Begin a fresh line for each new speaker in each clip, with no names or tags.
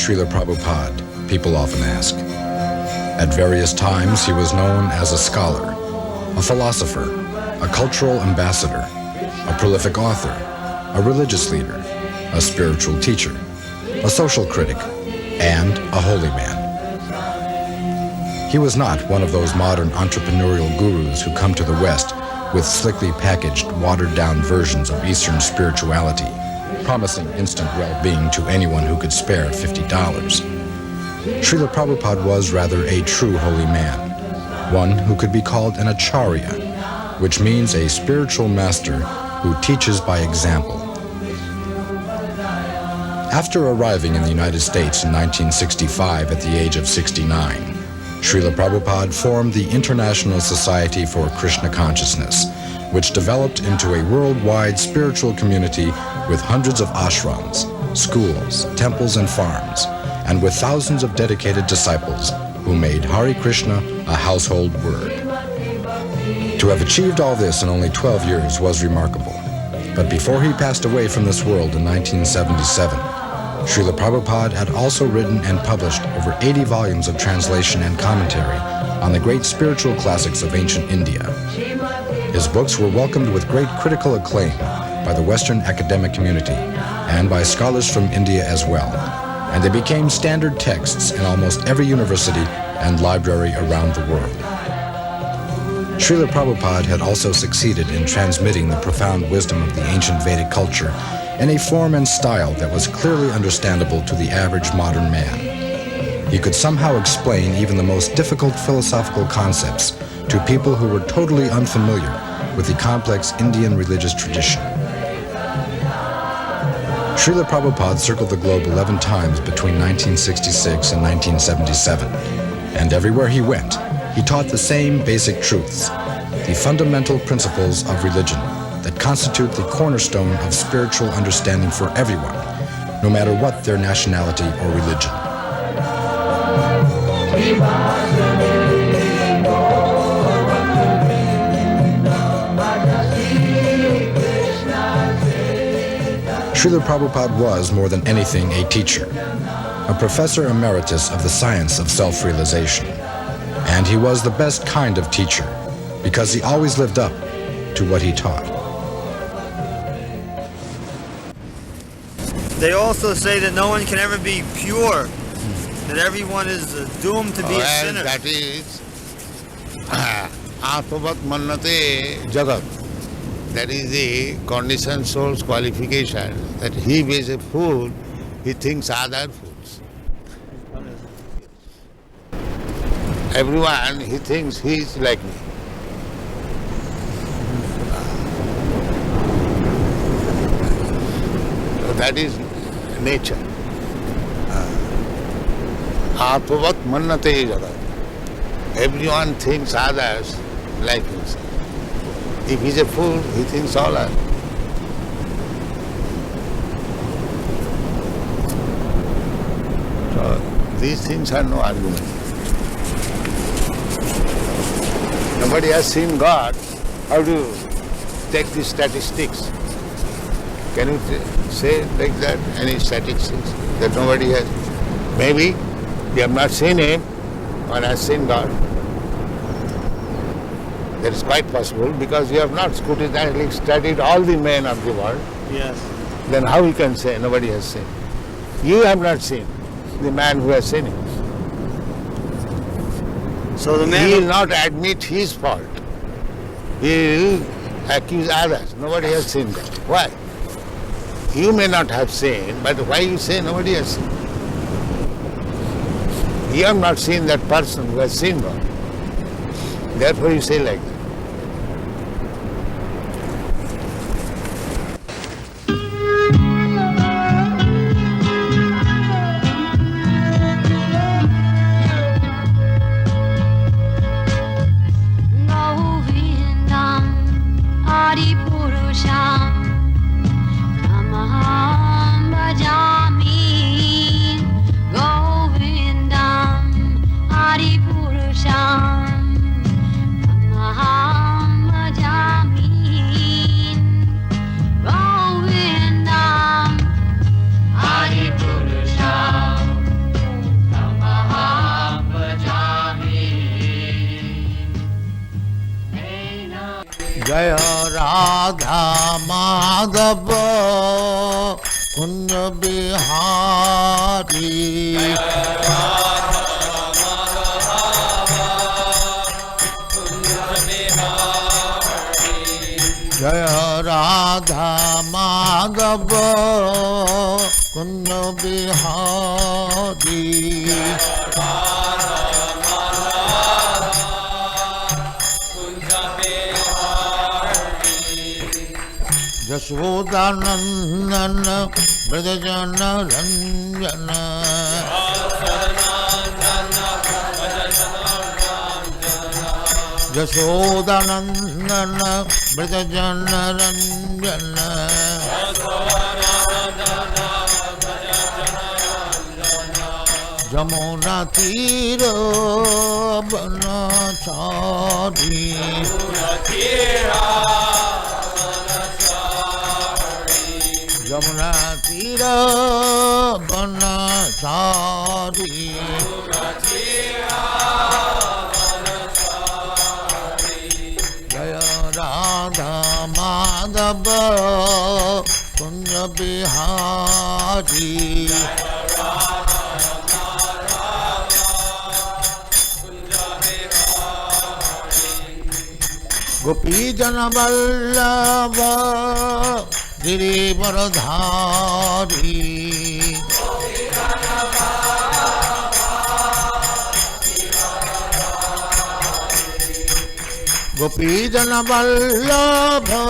Srila Prabhupada, people often ask. At various times, he was known as a scholar, a philosopher, a cultural ambassador, a prolific author, a religious leader, a spiritual teacher, a social critic, and a holy man. He was not one of those modern entrepreneurial gurus who come to the West with slickly packaged, watered-down versions of Eastern spirituality, promising instant well-being to anyone who could spare $50. Srila Prabhupada was rather a true holy man, one who could be called an Acharya, which means a spiritual master who teaches by example. After arriving in the United States in 1965 at the age of 69, Srila Prabhupada formed the International Society for Krishna Consciousness, which developed into a worldwide spiritual community with hundreds of ashrams, schools, temples, and farms, and with thousands of dedicated disciples who made Hare Krishna a household word. To have achieved all this in only 12 years was remarkable. But before he passed away from this world in 1977, Srila Prabhupada had also written and published over 80 volumes of translation and commentary on the great spiritual classics of ancient India. His books were welcomed with great critical acclaim by the Western academic community and by scholars from India as well, and they became standard texts in almost every university and library around the world. Srila Prabhupada had also succeeded in transmitting the profound wisdom of the ancient Vedic culture in a form and style that was clearly understandable to the average modern man. He could somehow explain even the most difficult philosophical concepts to people who were totally unfamiliar with the complex Indian religious tradition. Srila Prabhupada circled the globe 11 times between 1966 and 1977, and everywhere he went, he taught the same basic truths, the fundamental principles of religion that constitute the cornerstone of spiritual understanding for everyone, no matter what their nationality or religion. Srila Prabhupada was, more than anything, a teacher, a professor emeritus of the science of self-realization. And he was the best kind of teacher, because he always lived up to what he taught.
They also say that no one can ever be pure, that everyone is doomed to be a sinner.
That is Atmavat Mannate Jagat. That is the conditioned soul's qualification, that he is a fool, he thinks other fools. Everyone, he thinks he is like me. So that is nature. Atmavat Mannate Jagat. Everyone thinks others like himself. If he's a fool, he thinks all are. So these things are no argument. Nobody has seen God. How do you take the statistics? Can you say like that, any statistics that nobody has? Maybe you have not seen him, one has seen God. That is quite possible because you have not scrutinizingly studied all the men of the world.
Yes.
Then how you can say nobody has seen? You have not seen the man who has seen him.
So the man
He will not admit his fault. He will accuse others. Nobody has seen that. Why? You may not have seen, but why you say nobody has seen? You have not seen that person who has seen God. Therefore you say like that. Jaya Radha Madhava Kunja Bihari Jaya Radha Madhava Kunja Bihari Yashodanandana Brajajana Ranjana Yashodanandana Brajajana Ranjana Jamuna Tira Banachari Jamuna Tira Banachari Jaya Radha Madhava Kunja Bihari Gopi Jana Vallabha Girivaradhari Gopi Jana Vallabha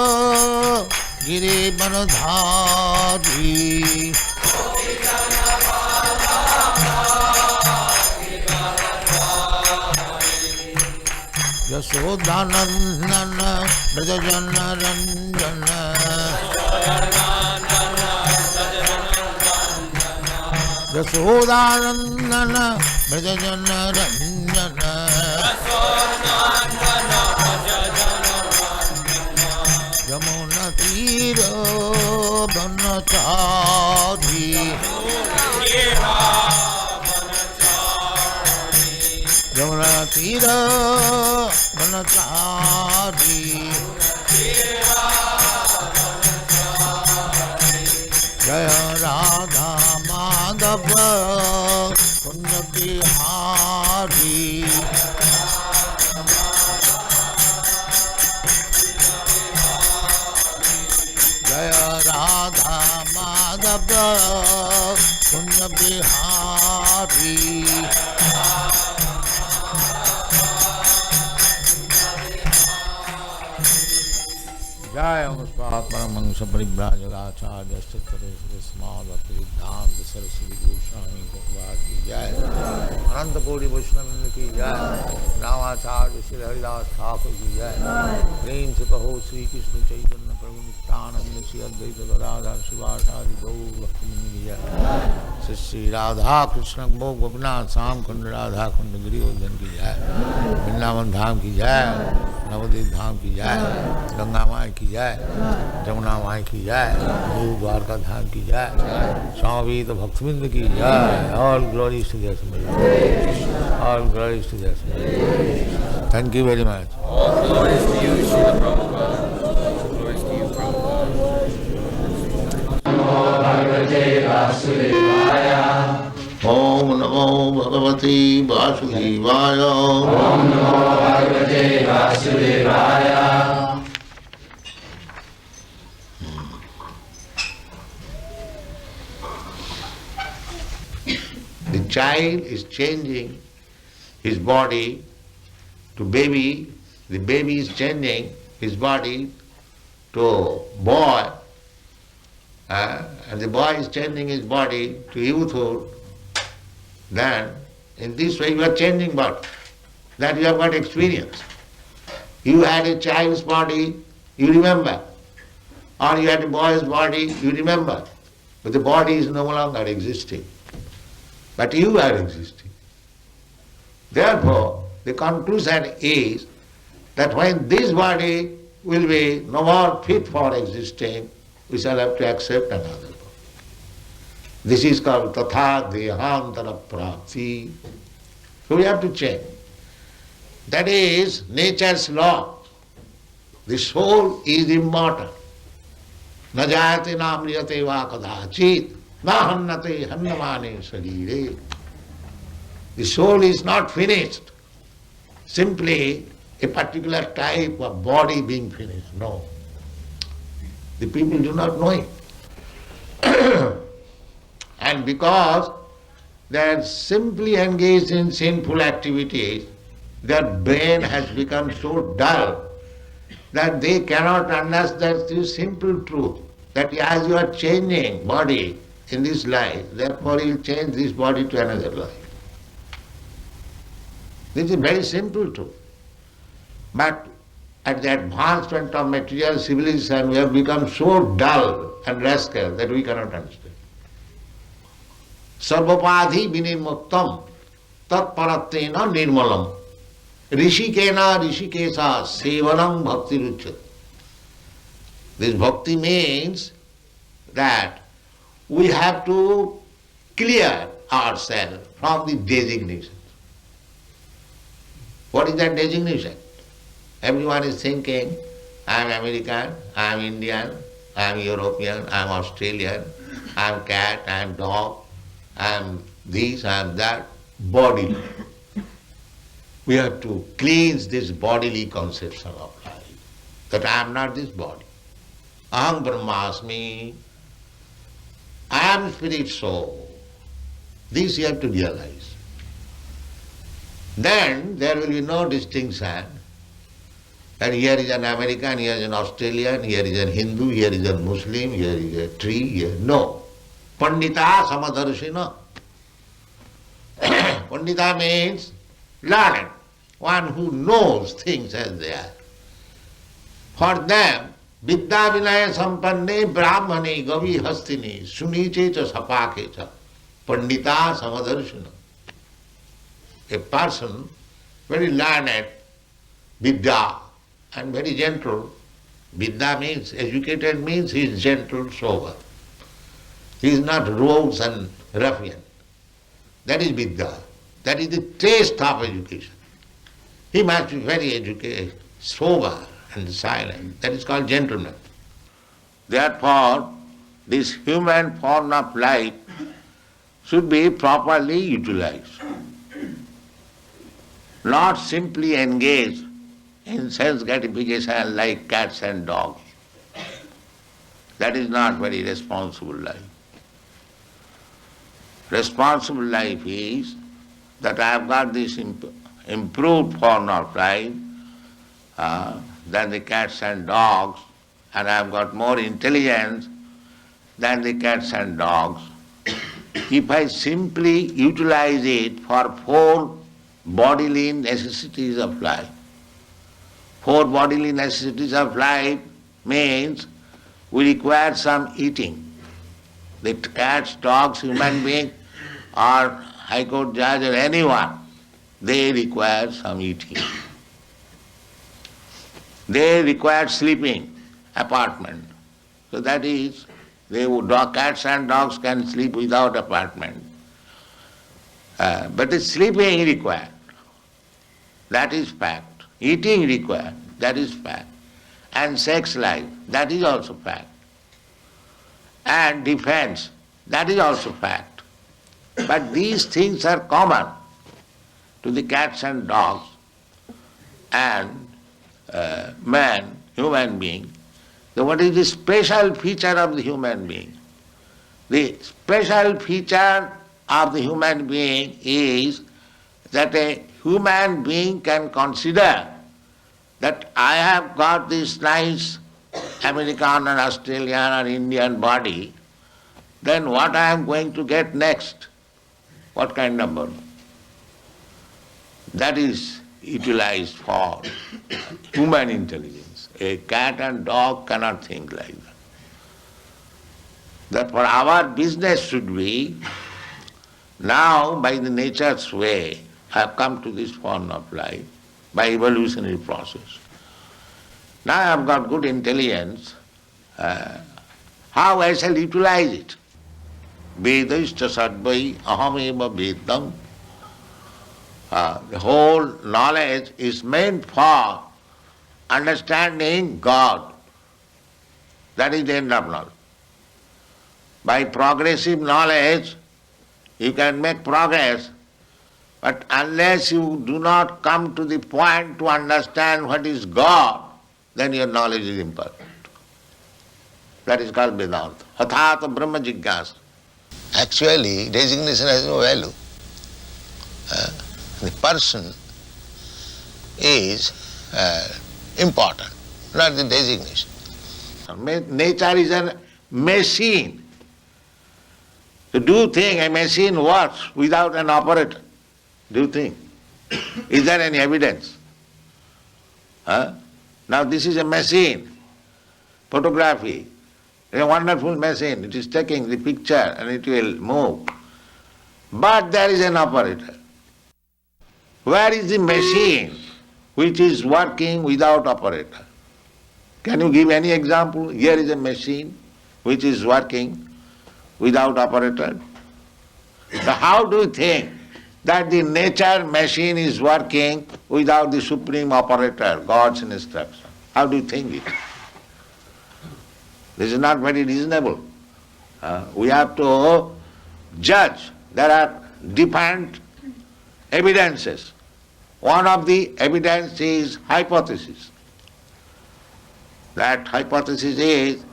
Girivaradhari Yashodanandana Brajajana Ranjana Yashodanandana Brajajana Ranjana Yamuna Tira Banachari Yamuna Tira Banachari Jaya Radha Madhava Kunja Bihari Jaya Radha Madhava Kunja Bihari Jaya Muspat Paramahansa Parivrajaka Acharya Sattvaresvara Smadhakti Siddhanta Saraswati Goswami Prabhupada ki Jai Ananta Koti Vaishnava ki Jai Namacharya Sri Haridas Thakur ki Jai Prem se kaho Sri Krishna Chaitanya Prabhu Nityananda Sri Advaita Gadadhar Shivasadi Gaur Bhaktivinoda ki Jai Sri Radha Krishna Bhog Gopinath Sam Kund Radha Kund Girivardhan ki Jai Vrindavan Dham ki Jai Navadvip Dham ki Jai Ganga Mai ki Jai Jamuna Mai ki Jai Dvaraka Dham ki Jai Swami Bhaktivinoda ki Jai. All glories to their Supreme. All glories to their Supreme. Thank you very much.
All glories to you, Srila Prabhupada. Glories to you, Prabhupada. Namo Bhagavate Vasudevaya.
Om Namo Bhagavate Vasudevaya.
Om Namo Bhagavate Vasudevaya.
The child is changing his body to baby, the baby is changing his body to boy, and the boy is changing his body to youthhood. Then, in this way, you are changing body. That you have got experience. You had a child's body, you remember. Or you had a boy's body, you remember. But the body is no longer existing. But you are existing. Therefore, the conclusion is that when this body will be no more fit for existing, we shall have to accept another body. This is called tatha dehantara prapti. So we have to change. That is nature's law. The soul is immortal. Na jayate na amriyate va kadachit, na hannate hannamane sarire. The soul is not finished, simply a particular type of body being finished. No. The people do not know it. And because they are simply engaged in sinful activities, their brain has become so dull that they cannot understand this simple truth, that as you are changing body in this life, therefore you will change this body to another life. This is very simple truth. But at the advancement of material civilization, we have become so dull and rascal that we cannot understand. Sarvapadhi vinirmuktam tat parattena nirmalam rishikena rishikesa sevanam bhakti ruchyate. This bhakti means that we have to clear ourselves from the designation. What is that designation? Everyone is thinking, I am American, I am Indian, I am European, I am Australian, I am cat, I am dog, I am this, I am that, bodily. We have to cleanse this bodily conception of life, that I am not this body. Aham Brahmasmi, I am spirit soul. This you have to realize. Then there will be no distinction that here is an American, here is an Australian, here is a Hindu, here is a Muslim, here is a tree, here. No. Pandita samadarshina. Pandita means learned, one who knows things as they are. For them, vidya vinaya sampanne brahmane gavi hastini suniche cha sapake cha pandita samadarshina. A person very learned, vidya, and very gentle. Vidya means, educated means he is gentle, sober. He is not rogues and ruffian. That is vidya. That is the taste of education. He must be very educated, sober and silent. That is called gentleman. Therefore, this human form of life should be properly utilized. Not simply engaged in sense gratification like cats and dogs. That is not very responsible life. Responsible life is that I have got this improved form of life than the cats and dogs, and I have got more intelligence than the cats and dogs. If I simply utilize it for 4 bodily necessities of life. 4 bodily necessities of life means we require some eating. The cats, dogs, human being, or High Court judge or anyone, they require some eating. They require sleeping, apartment. So that is, cats and dogs can sleep without apartment. But the sleeping required. That is fact. Eating required. That is fact. And sex life. That is also fact. And defense. That is also fact. But these things are common to the cats and dogs and man, human being. So what is the special feature of the human being? The special feature of the human being is that a human being can consider that I have got this nice American or Australian or Indian body, then what I am going to get next? What kind of body? That is utilized for human intelligence. A cat and dog cannot think like that. Therefore our business should be, now by the nature's way, I have come to this form of life, by evolutionary process. Now I have got good intelligence, how I shall utilize it? Vedaishcha sadvai ahameva vedam. The whole knowledge is meant for understanding God. That is the end of knowledge. By progressive knowledge, you can make progress, but unless you do not come to the point to understand what is God, then your knowledge is imperfect. That is called Vedanta. Athata Brahma Jigyasa. Actually, designation has no value. The person is important, not the designation. Nature is a machine. To do thing, a machine works without an operator. Do you think? Is there any evidence? Now this is a machine, photography. It's a wonderful machine. It is taking the picture and it will move. But there is an operator. Where is the machine which is working without operator? Can you give any example? Here is a machine which is working without operator. So how do you think that the nature machine is working without the supreme operator, God's instruction? How do you think it? This is not very reasonable. We have to judge. There are different evidences. One of the evidence is hypothesis. That hypothesis is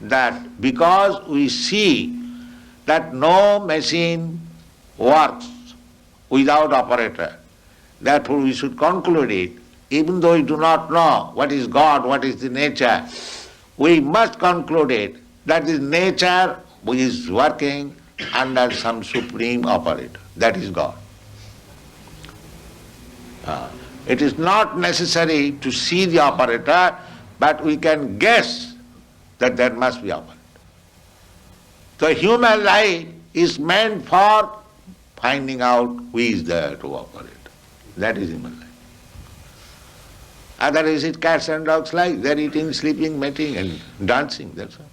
that because we see that no machine works without operator, therefore we should conclude it, even though we do not know what is God, what is the nature, we must conclude it that the nature is working under some supreme operator, that is God. It is not necessary to see the operator, but we can guess that there must be operator. The human life is meant for finding out who is there to operate. That is human life. Otherwise it's cats and dogs life. They're eating, sleeping, mating and dancing, that's all.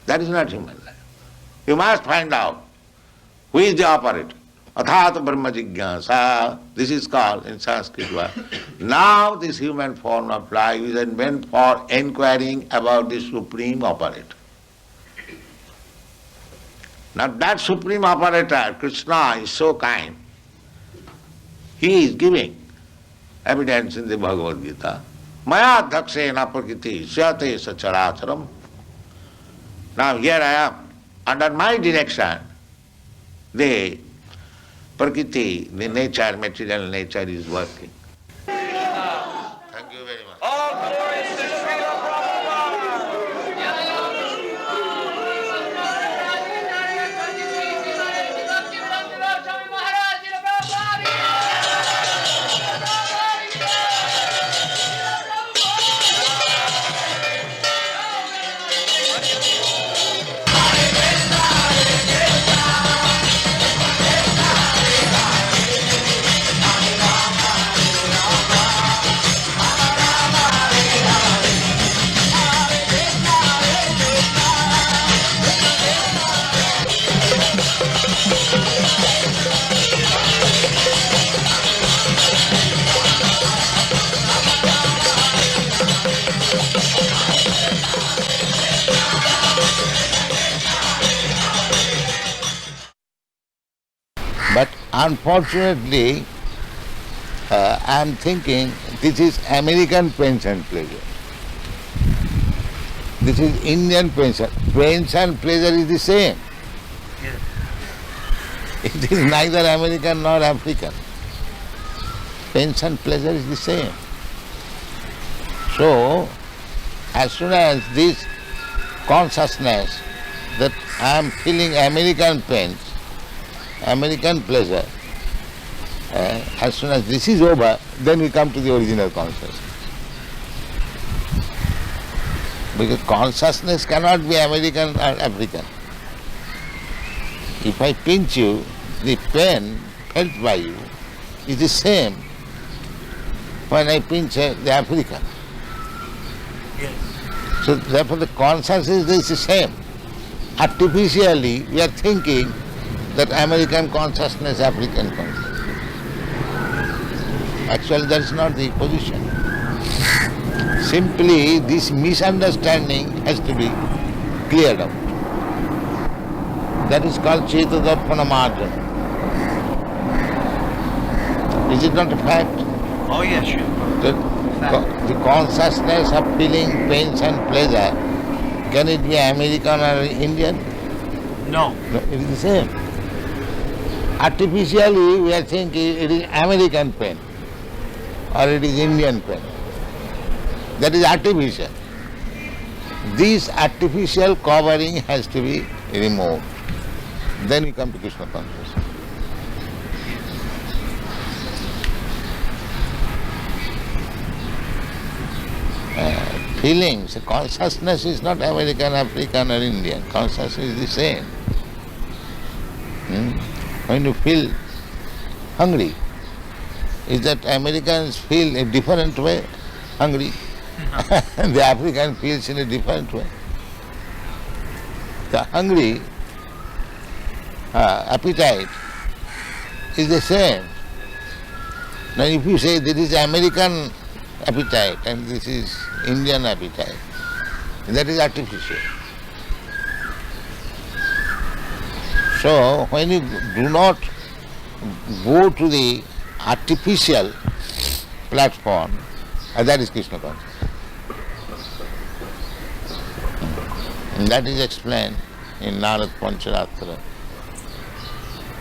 That is not human life. You must find out who is the operator. Athata Brahma Jigyasa, this is called in Sanskrit word. Now this human form of life is meant for inquiring about the supreme operator. Now that supreme operator, Krishna, is so kind. He is giving evidence in the Bhagavad Gita. Maya dhakshena prakriti syate sacharacharam. Now here I am. Under my direction, the prakriti, the nature, material nature is working. Thank you very much.
All glories to Srila Prabhupada!
But unfortunately, I am thinking this is American pains and pleasure. This is Indian pains and pleasure is the same.
Yes.
It is neither American nor African. Pains and pleasure is the same. So, as soon as this consciousness that I am feeling American pains, American pleasure, as soon as this is over, then we come to the original consciousness. Because consciousness cannot be American or African. If I pinch you, the pain felt by you is the same when I pinch the African.
Yes.
So therefore the consciousness is the same. Artificially we are thinking that American consciousness, African consciousness. Actually, that is not the position. Simply, this misunderstanding has to be cleared up. That is called Chetadappana Marjana. Is it not a fact?
Oh yes, sure.
The consciousness of feeling pains and pleasure, can it be American or Indian?
No.
No, it is the same. Artificially, we are thinking it is American pain or it is Indian pain. That is artificial. This artificial covering has to be removed. Then we come to Krishna consciousness. Feelings, consciousness is not American, African or Indian. Consciousness is the same. When you feel hungry, is that Americans feel a different way hungry? The African feels in a different way. The hungry appetite is the same. Now if you say this is American appetite and this is Indian appetite, that is artificial. So when you do not go to the artificial platform, that is Krishna consciousness. And that is explained in Narad Pancharatra.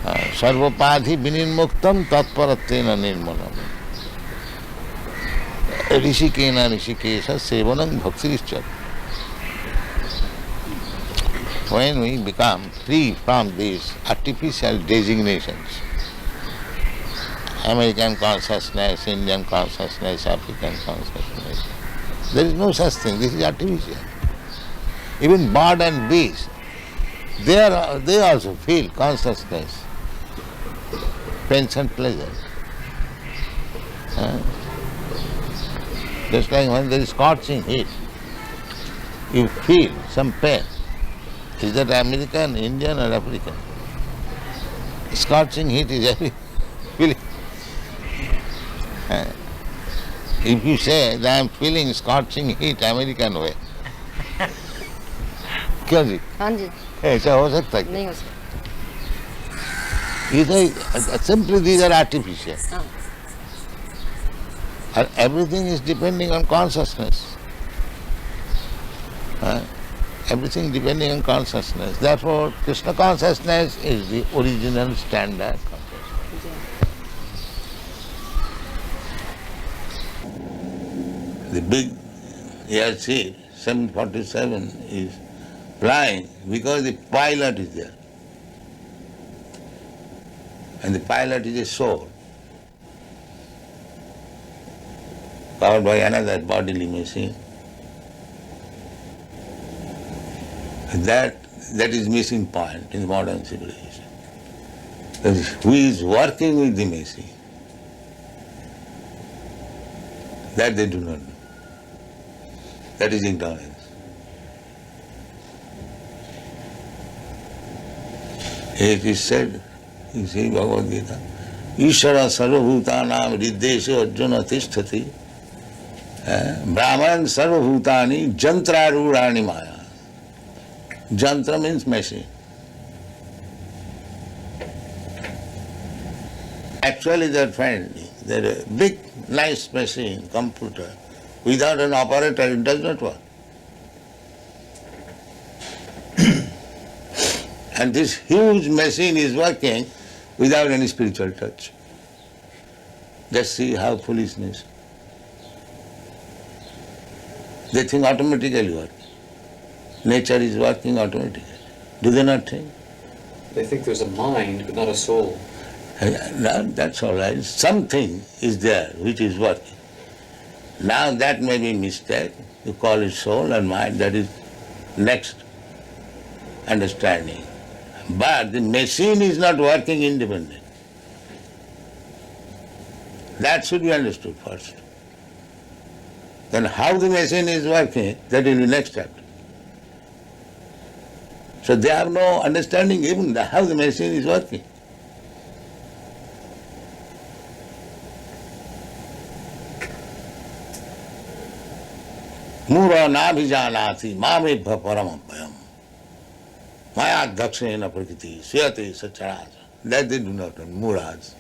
Sarvapadhi vinirmuktam tatparatena nirmanam. Rishikena rishikesha sevanam bhaktirishchar. When we become free from these artificial designations, American consciousness, Indian consciousness, African consciousness, there is no such thing. This is artificial. Even bird and beast, they also feel consciousness, pains and pleasure. Just like when there is scorching heat, you feel some pain. Is that American, Indian or African? Scorching heat is every feeling. If you say that I am feeling scorching heat American way, क्यों जी?
हाँ जी
ऐसा हो सकता है?
नहीं हो सकता.
Simply these are artificial.
हाँ.
And everything is depending on consciousness. Everything depending on consciousness. Therefore, Krishna consciousness is the original standard consciousness. The big airship 747 is flying because the pilot is there. And the pilot is a soul, powered by another bodily machine. That is missing point in modern civilization. That is, who is working with the machine? That they do not know. That is ignorance. It is said, you see Bhagavad Gita, Ishara sarvabhutanam riddeshu arjuna tisthati, Brahman sarvabhutani jantrarurani maya. Jantra means machine. Actually they are finding that a big, nice machine, computer, without an operator it does not work. And this huge machine is working without any spiritual touch. Just see how foolishness. They think automatically work. Nature is working automatically. Do they not think?
They think there's a mind, but not a soul.
Now, that's all right. Something is there which is working. Now that may be mistake. You call it soul and mind. That is next understanding. But the machine is not working independently. That should be understood first. Then how the machine is working, that will be next chapter. So they have no understanding even how the machine is working. Mura nabhijanati mamebha paramabhyam. Maya dakshena prakriti suyate sacharaja. That they do not know, Muras.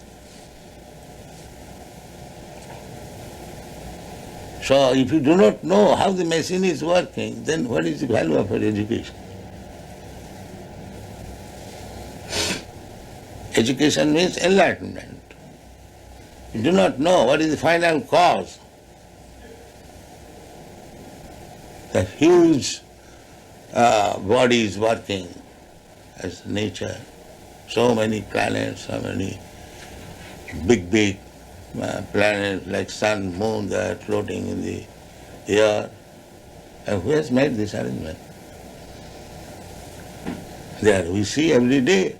So if you do not know how the machine is working, then what is the value of your education? Education means enlightenment. You do not know what is the final cause. The huge body is working as nature. So many planets, so many big planets like sun, moon, they are floating in the air. And who has made this arrangement? There we see every day.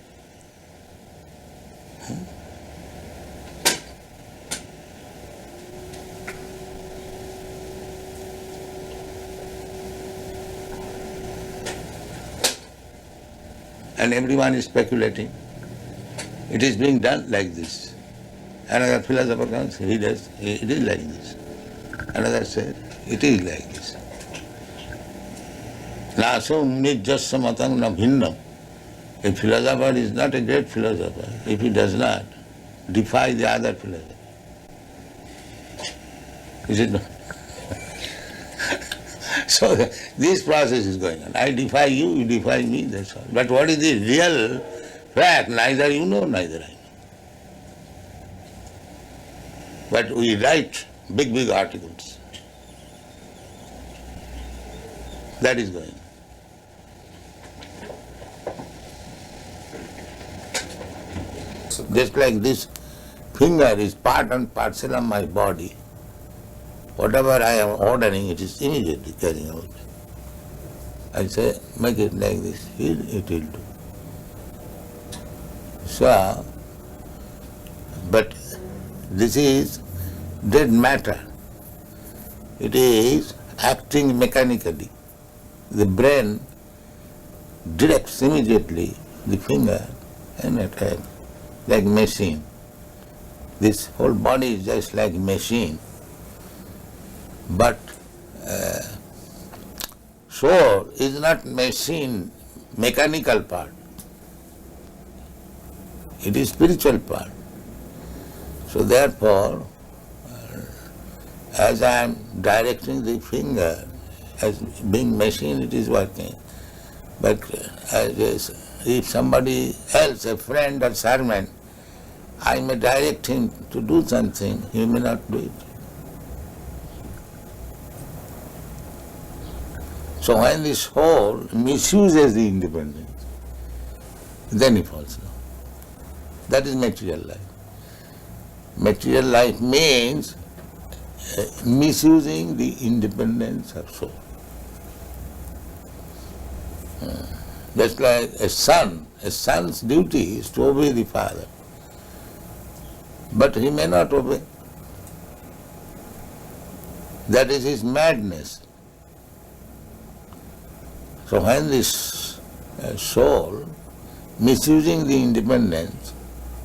And everyone is speculating. It is being done like this. Another philosopher comes, he does, it is like this. Another says, it is like this. Naso nijjasya matang na bhinnam. A philosopher is not a great philosopher if he does not defy the other philosopher. Is it not? So this process is going on. I defy you, you defy me, that's all. But what is the real fact? Neither you know, neither I know. But we write big articles. That is going on. Just like this finger is part and parcel of my body, whatever I am ordering, it is immediately carrying out. I say, make it like this, it will do. So, but this is dead matter. It is acting mechanically. The brain directs immediately the finger and attack, like machine. This whole body is just like machine. But soul is not machine, mechanical part. It is spiritual part. So therefore, as I am directing the finger, as being machine it is working. But if somebody else, a friend or servant, I may direct him to do something, he may not do it. So when the soul misuses the independence, then he falls down. That is material life. Material life means misusing the independence of soul. Just like a son's duty is to obey the father. But he may not obey. That is his madness. So when this soul, misusing the independence,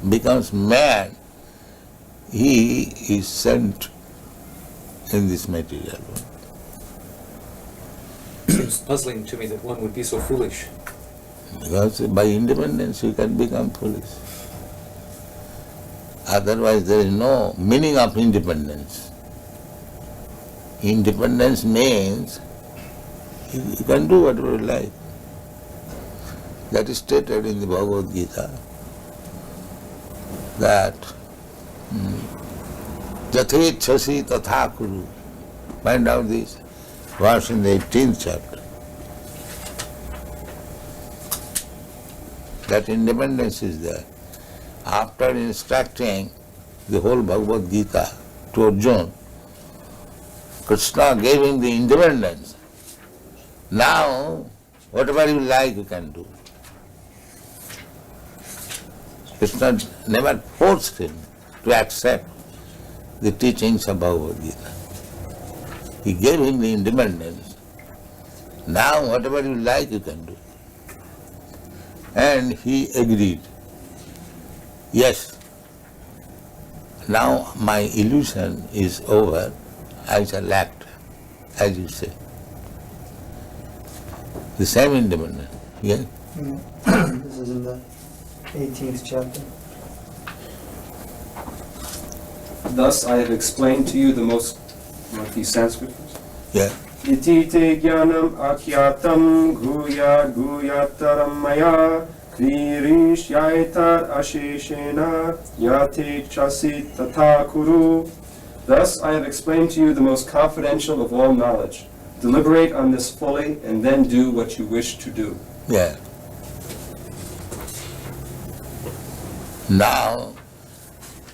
becomes mad, he is sent in this material world.
It's puzzling to me that one would be so foolish.
Because by independence you can become foolish. Otherwise there is no meaning of independence. Independence means you can do whatever you like. That is stated in the Bhagavad Gita, that Jathechasi tatha kuru. Find out this verse in the 18th chapter. That independence is there. After instructing the whole Bhagavad Gita to Arjuna, Krishna gave him the independence. Now, whatever you like you can do. Krishna never forced him to accept the teachings of Bhagavad Gita. He gave him the independence. Now, whatever you like you can do. And he agreed. Yes, now my illusion is over, I shall act, as you say. the same independence. Yeah?
This is in the 18th chapter.
Thus I have explained to you the most, what the Sanskrit is?
Yeah.
Iti te jnanam akyatam guya guyataram maya krirish yaitar asheshena yate chasit tatha kuru. Thus I have explained to you the most confidential of all knowledge. Deliberate on this fully and then do what you wish to do.
Yeah. Now,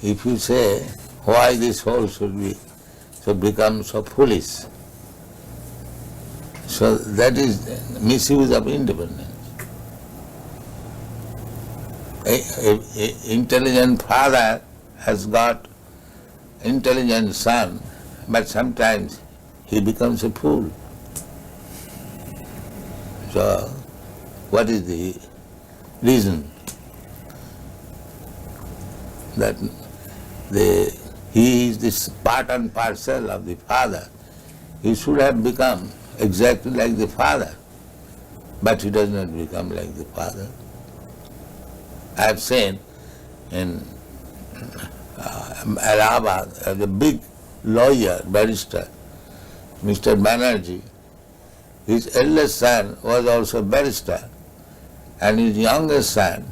if you say why this whole should become so foolish, so that is misuse of independence. A intelligent father has got intelligent son, but sometimes he becomes a fool. So, what is the reason? That he is this part and parcel of the father. He should have become exactly like the father, but he does not become like the father. I have seen in Allahabad, the big lawyer, barrister, Mr. Banerjee, his eldest son was also a barrister, and his youngest son,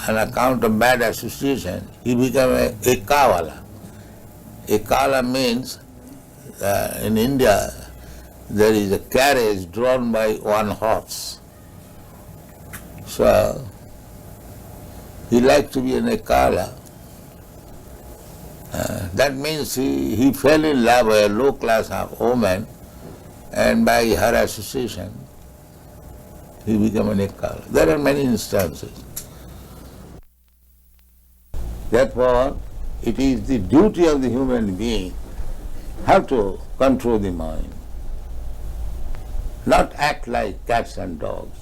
on account of bad association, he became a kawala. A kawala means, in India, there is a carriage drawn by one horse. So, he liked to be an ekala. That means he fell in love with a low-class woman, and by her association, he became an ekala. There are many instances. Therefore, it is the duty of the human being how to control the mind, not act like cats and dogs.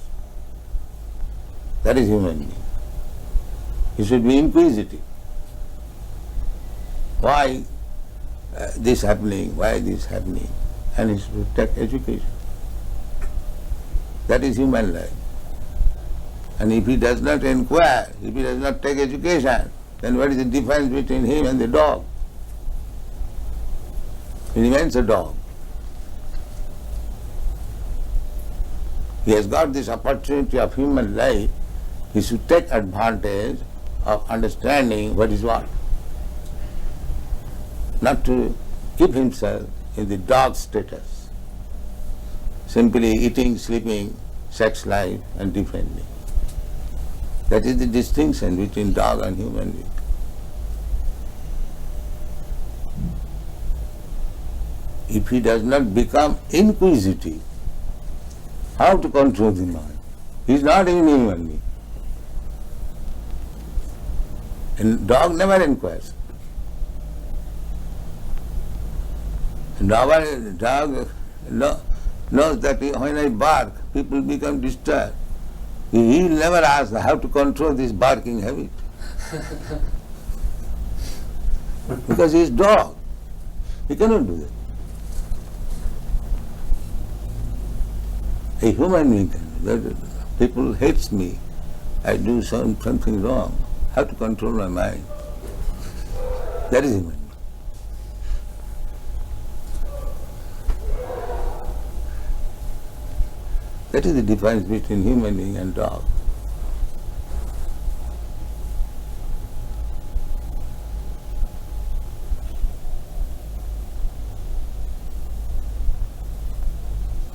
That is human being. He should be inquisitive. Why this happening? Why this happening? And he should take education. That is human life. And if he does not inquire, if he does not take education, then what is the difference between him and the dog? He remains a dog. He has got this opportunity of human life. He should take advantage of understanding what is what. Not to keep himself in the dog status, simply eating, sleeping, sex life and defending. That is the distinction between dog and human being. If he does not become inquisitive, how to control the mind? He is not even human being. And dog never inquires. Dog knows that when I bark, people become disturbed. He will never ask how to control this barking habit. Because he is dog. He cannot do that. A human being can do that. People hate me. I do something wrong. How to control my mind? That is human. That is the difference between human being and dog.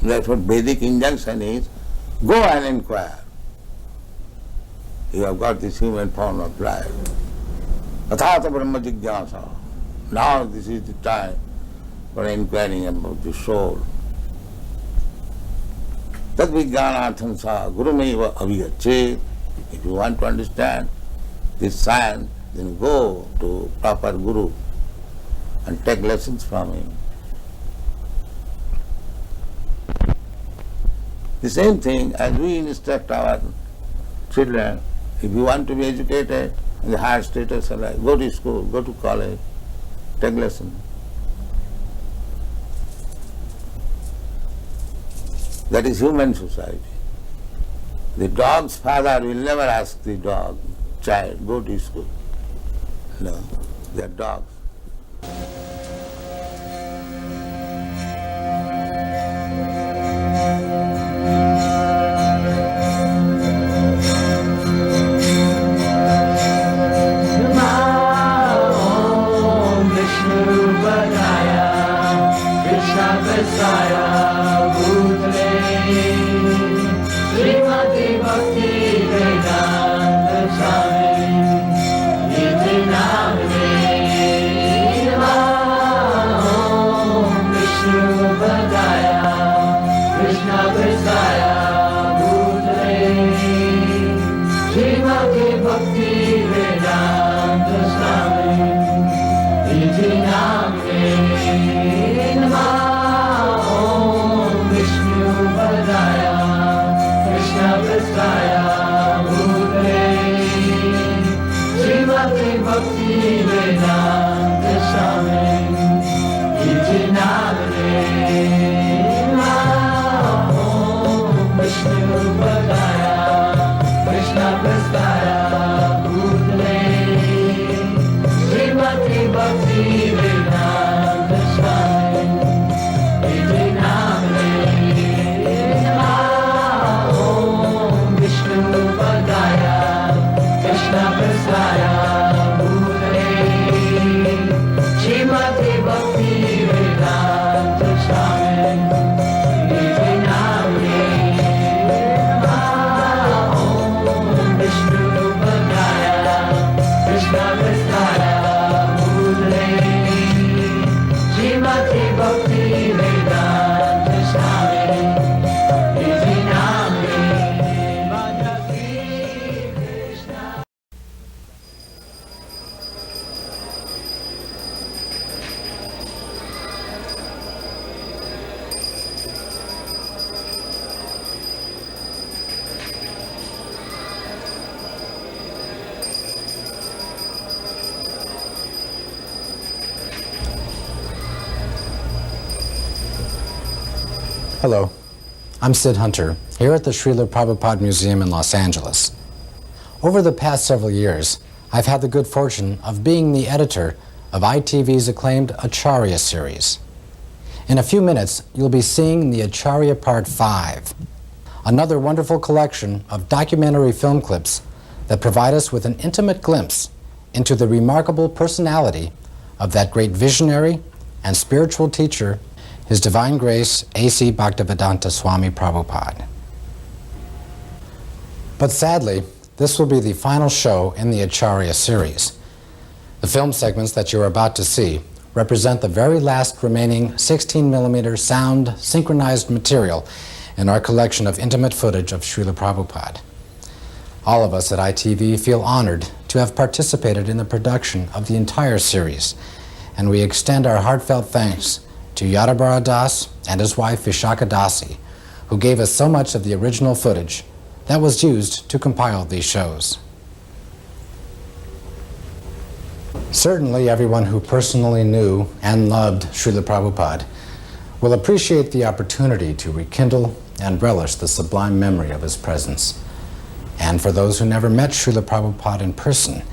That's what Vedic injunction is. Go and inquire. You have got this human form of life. Athata Brahma Jigyasa. Now this is the time for inquiring about the soul. Tad vijnanatham sa gurumeva avigachet. If you want to understand this science, then go to proper guru and take lessons from him. The same thing as we instruct our children, if you want to be educated in the higher status of life, go to school, go to college, take lessons. That is human society. The dog's father will never ask the dog, child, go to school. No, they are dogs.
Hello, I'm Sid Hunter, here at the Srila Prabhupada Museum in Los Angeles. Over the past several years, I've had the good fortune of being the editor of ITV's acclaimed Acharya series. In a few minutes, you'll be seeing the Acharya Part 5, another wonderful collection of documentary film clips that provide us with an intimate glimpse into the remarkable personality of that great visionary and spiritual teacher, His Divine Grace A.C. Bhaktivedanta Swami Prabhupada. But sadly, this will be the final show in the Acharya series. The film segments that you're about to see represent the very last remaining 16mm sound synchronized material in our collection of intimate footage of Srila Prabhupada. All of us at ITV feel honored to have participated in the production of the entire series, and we extend our heartfelt thanks to Yadabara Das and his wife Vishaka Dasi, who gave us so much of the original footage that was used to compile these shows. Certainly everyone who personally knew and loved Srila Prabhupada will appreciate the opportunity to rekindle and relish the sublime memory of his presence. And for those who never met Srila Prabhupada in person,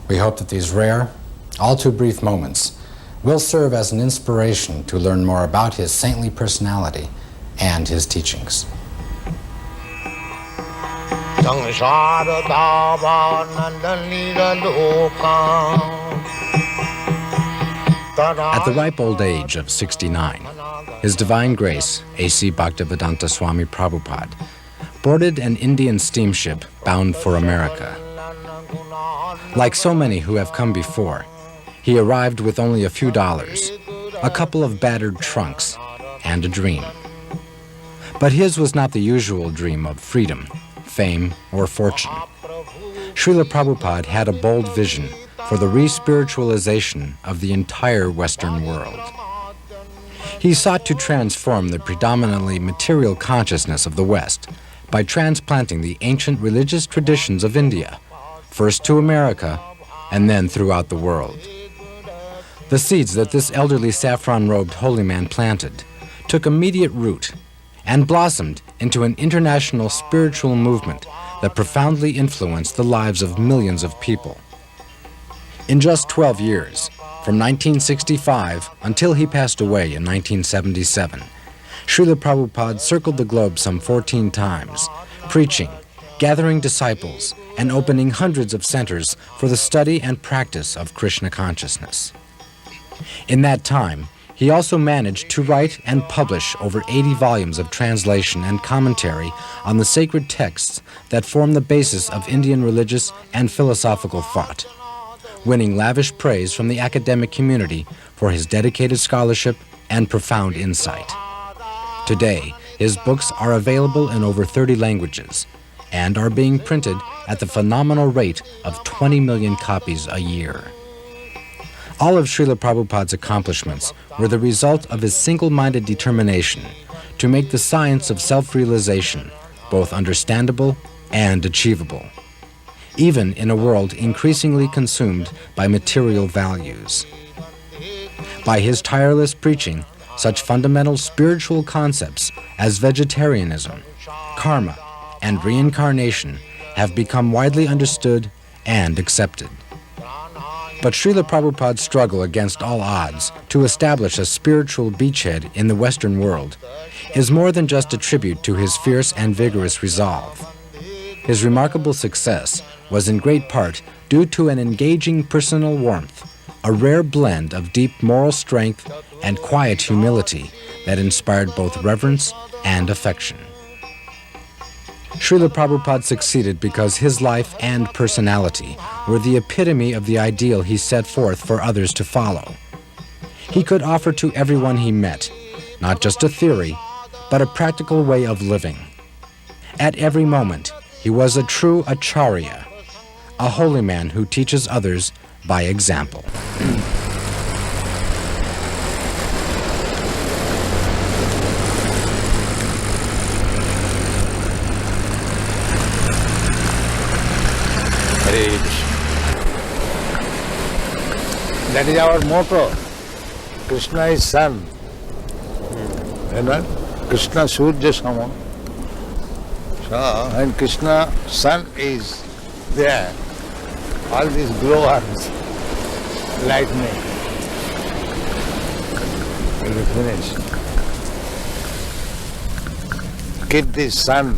we hope that these rare, all too brief moments will serve as an inspiration to learn more about his saintly personality and his teachings. At the ripe old age of 69, His Divine Grace A.C. Bhaktivedanta Swami Prabhupada boarded an Indian steamship bound for America. Like so many who have come before, he arrived with only a few dollars, a couple of battered trunks, and a dream. But his was not the usual dream of freedom, fame, or fortune. Srila Prabhupada had a bold vision for the re-spiritualization of the entire Western world. He sought to transform the predominantly material consciousness of the West by transplanting the ancient religious traditions of India, first to America and then throughout the world. The seeds that this elderly saffron-robed holy man planted took immediate root and blossomed into an international spiritual movement that profoundly influenced the lives of millions of people. In just 12 years, from 1965 until he passed away in 1977, Srila Prabhupada circled the globe some 14 times, preaching, gathering disciples, and opening hundreds of centers for the study and practice of Krishna consciousness. In that time, he also managed to write and publish over 80 volumes of translation and commentary on the sacred texts that form the basis of Indian religious and philosophical thought, winning lavish praise from the academic community for his dedicated scholarship and profound insight. Today, his books are available in over 30 languages and are being printed at the phenomenal rate of 20 million copies a year. All of Srila Prabhupada's accomplishments were the result of his single-minded determination to make the science of self-realization both understandable and achievable, even in a world increasingly consumed by material values. By his tireless preaching, such fundamental spiritual concepts as vegetarianism, karma, and reincarnation have become widely understood and accepted. But Srila Prabhupada's struggle against all odds to establish a spiritual beachhead in the Western world is more than just a tribute to his fierce and vigorous resolve. His remarkable success was in great part due to an engaging personal warmth, a rare blend of deep moral strength and quiet humility that inspired both reverence and affection. Srila Prabhupada succeeded because his life and personality were the epitome of the ideal he set forth for others to follow. He could offer to everyone he met, not just a theory, but a practical way of living. At every moment, he was a true Acharya, a holy man who teaches others by example.
That is our motto. Krishna is sun. You know? Krishna Surya Sama. So when Krishna sun is there, all these glowworms, lightning will be finished. Keep this sun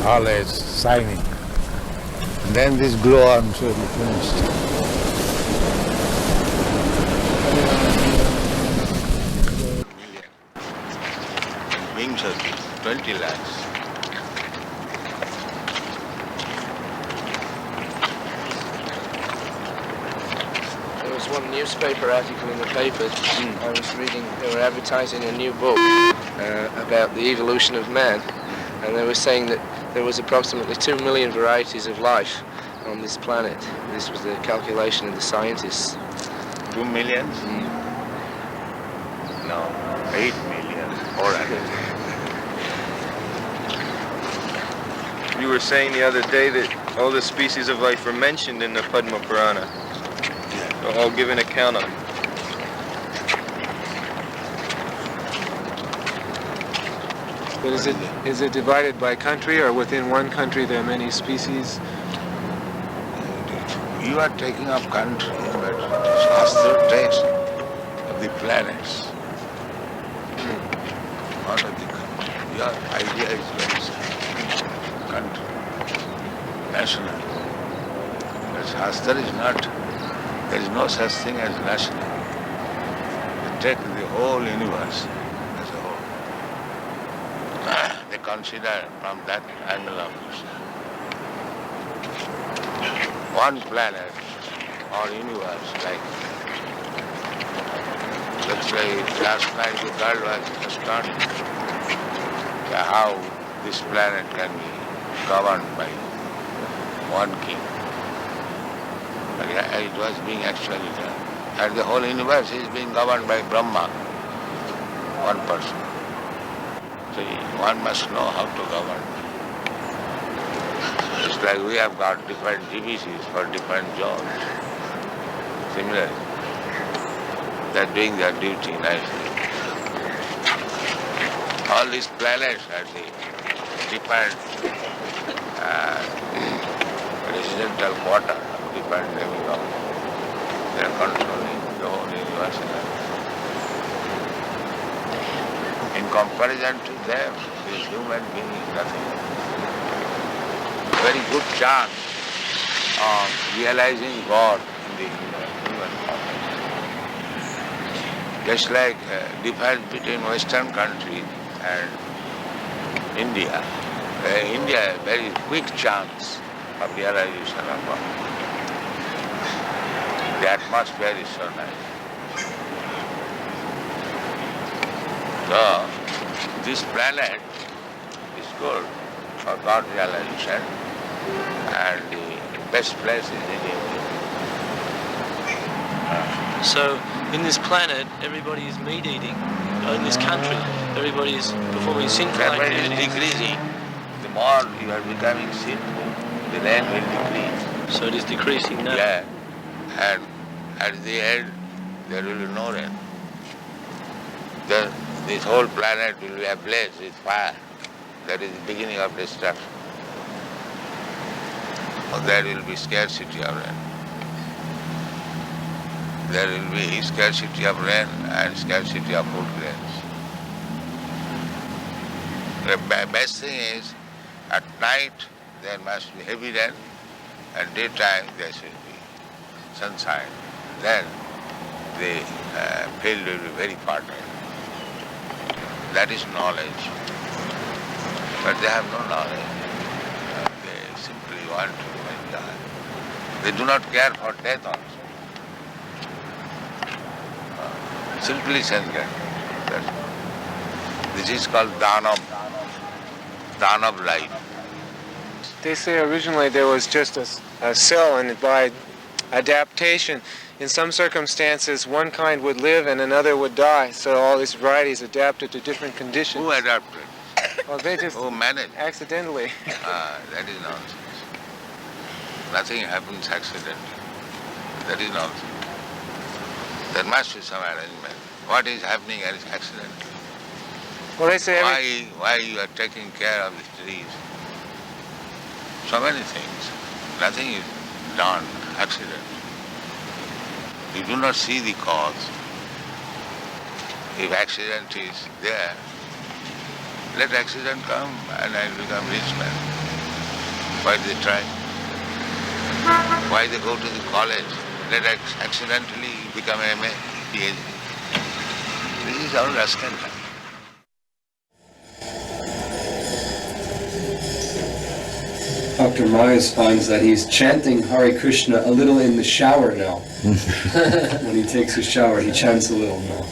always shining. Then these glowworms will be finished. Wings of 20 lakhs.
There was one newspaper article in the paper I was reading. They were advertising a new book about the evolution of man, and they were saying that there was approximately 2 million varieties of life on this planet. This was the calculation of the scientists.
2 million? No, 8 million. Or
You were saying the other day that all the species of life were mentioned in the Padma Purana. They're all given account of.
But is it divided by country, or within one country there are many species?
You are taking up country, but Shastra takes of the planets. Not of the country. Your idea is very simple. Country, national. But Shastra is not, there is no such thing as national. They take the whole universe as a whole. They consider from that angle of view. One planet or universe, like, let's say last night the girl was astounded how this planet can be governed by one king. But it was being actually done. And the whole universe is being governed by Brahma, one person. So one must know how to govern. It's like we have got different divisions for different jobs. Similarly, they're doing their duty nicely. All these planets are the different residential quarter of different demigods. They are controlling the whole universe. In comparison to them, this human being is nothing. Very good chance of realizing God in the human form. Just like difference between Western countries and India. India has very quick chance of realization of God. The atmosphere is so nice. So, this planet is good for God realization, and the best place is India.
So, in this planet, everybody is meat eating. In this country, everybody is performing sinful activities.
Everybody is decreasing. The more you are becoming sinful, the rain will decrease.
So it is decreasing now.
Yeah. And at the end, there will be no rain. This whole planet will be ablaze with fire. That is the beginning of destruction. There will be scarcity of rain. There will be scarcity of rain and scarcity of food grains. The best thing is, at night there must be heavy rain, and daytime there should be sunshine. Then the field will be very fertile. That is knowledge. But they have no knowledge. They simply want to enjoy. They do not care for death also. Simply sense. This is called dhanam life.
They say originally there was just a cell, and by adaptation, in some circumstances, one kind would live and another would die. So all these varieties adapted to different conditions.
Who adapted?
Well, they just
managed?
Accidentally.
That is nonsense. Nothing happens accidentally. That is nonsense. There must be some arrangement. What is happening is accidental.
Well, they say
why you are taking care of the trees? So many things. Nothing is done accidentally. You do not see the cause. If accident is there, let accident come and I will become rich man. Why they try? Why they go to the college? Let accidentally become MA, PhD. This is all rascal.
Dr. Myers finds that he's chanting Hare Krishna a little in the shower now. When he takes a shower, he chants a little now.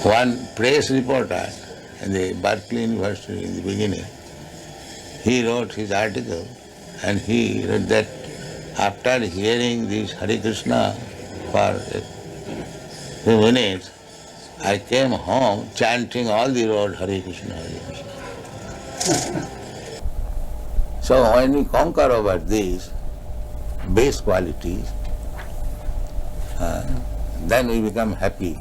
One press reporter in the Berkeley University in the beginning, he wrote his article and he read that after hearing this Hare Krishna for a few minutes, I came home chanting all the road Hare Krishna, Hare Krishna. So when we conquer over these base qualities, then we become happy.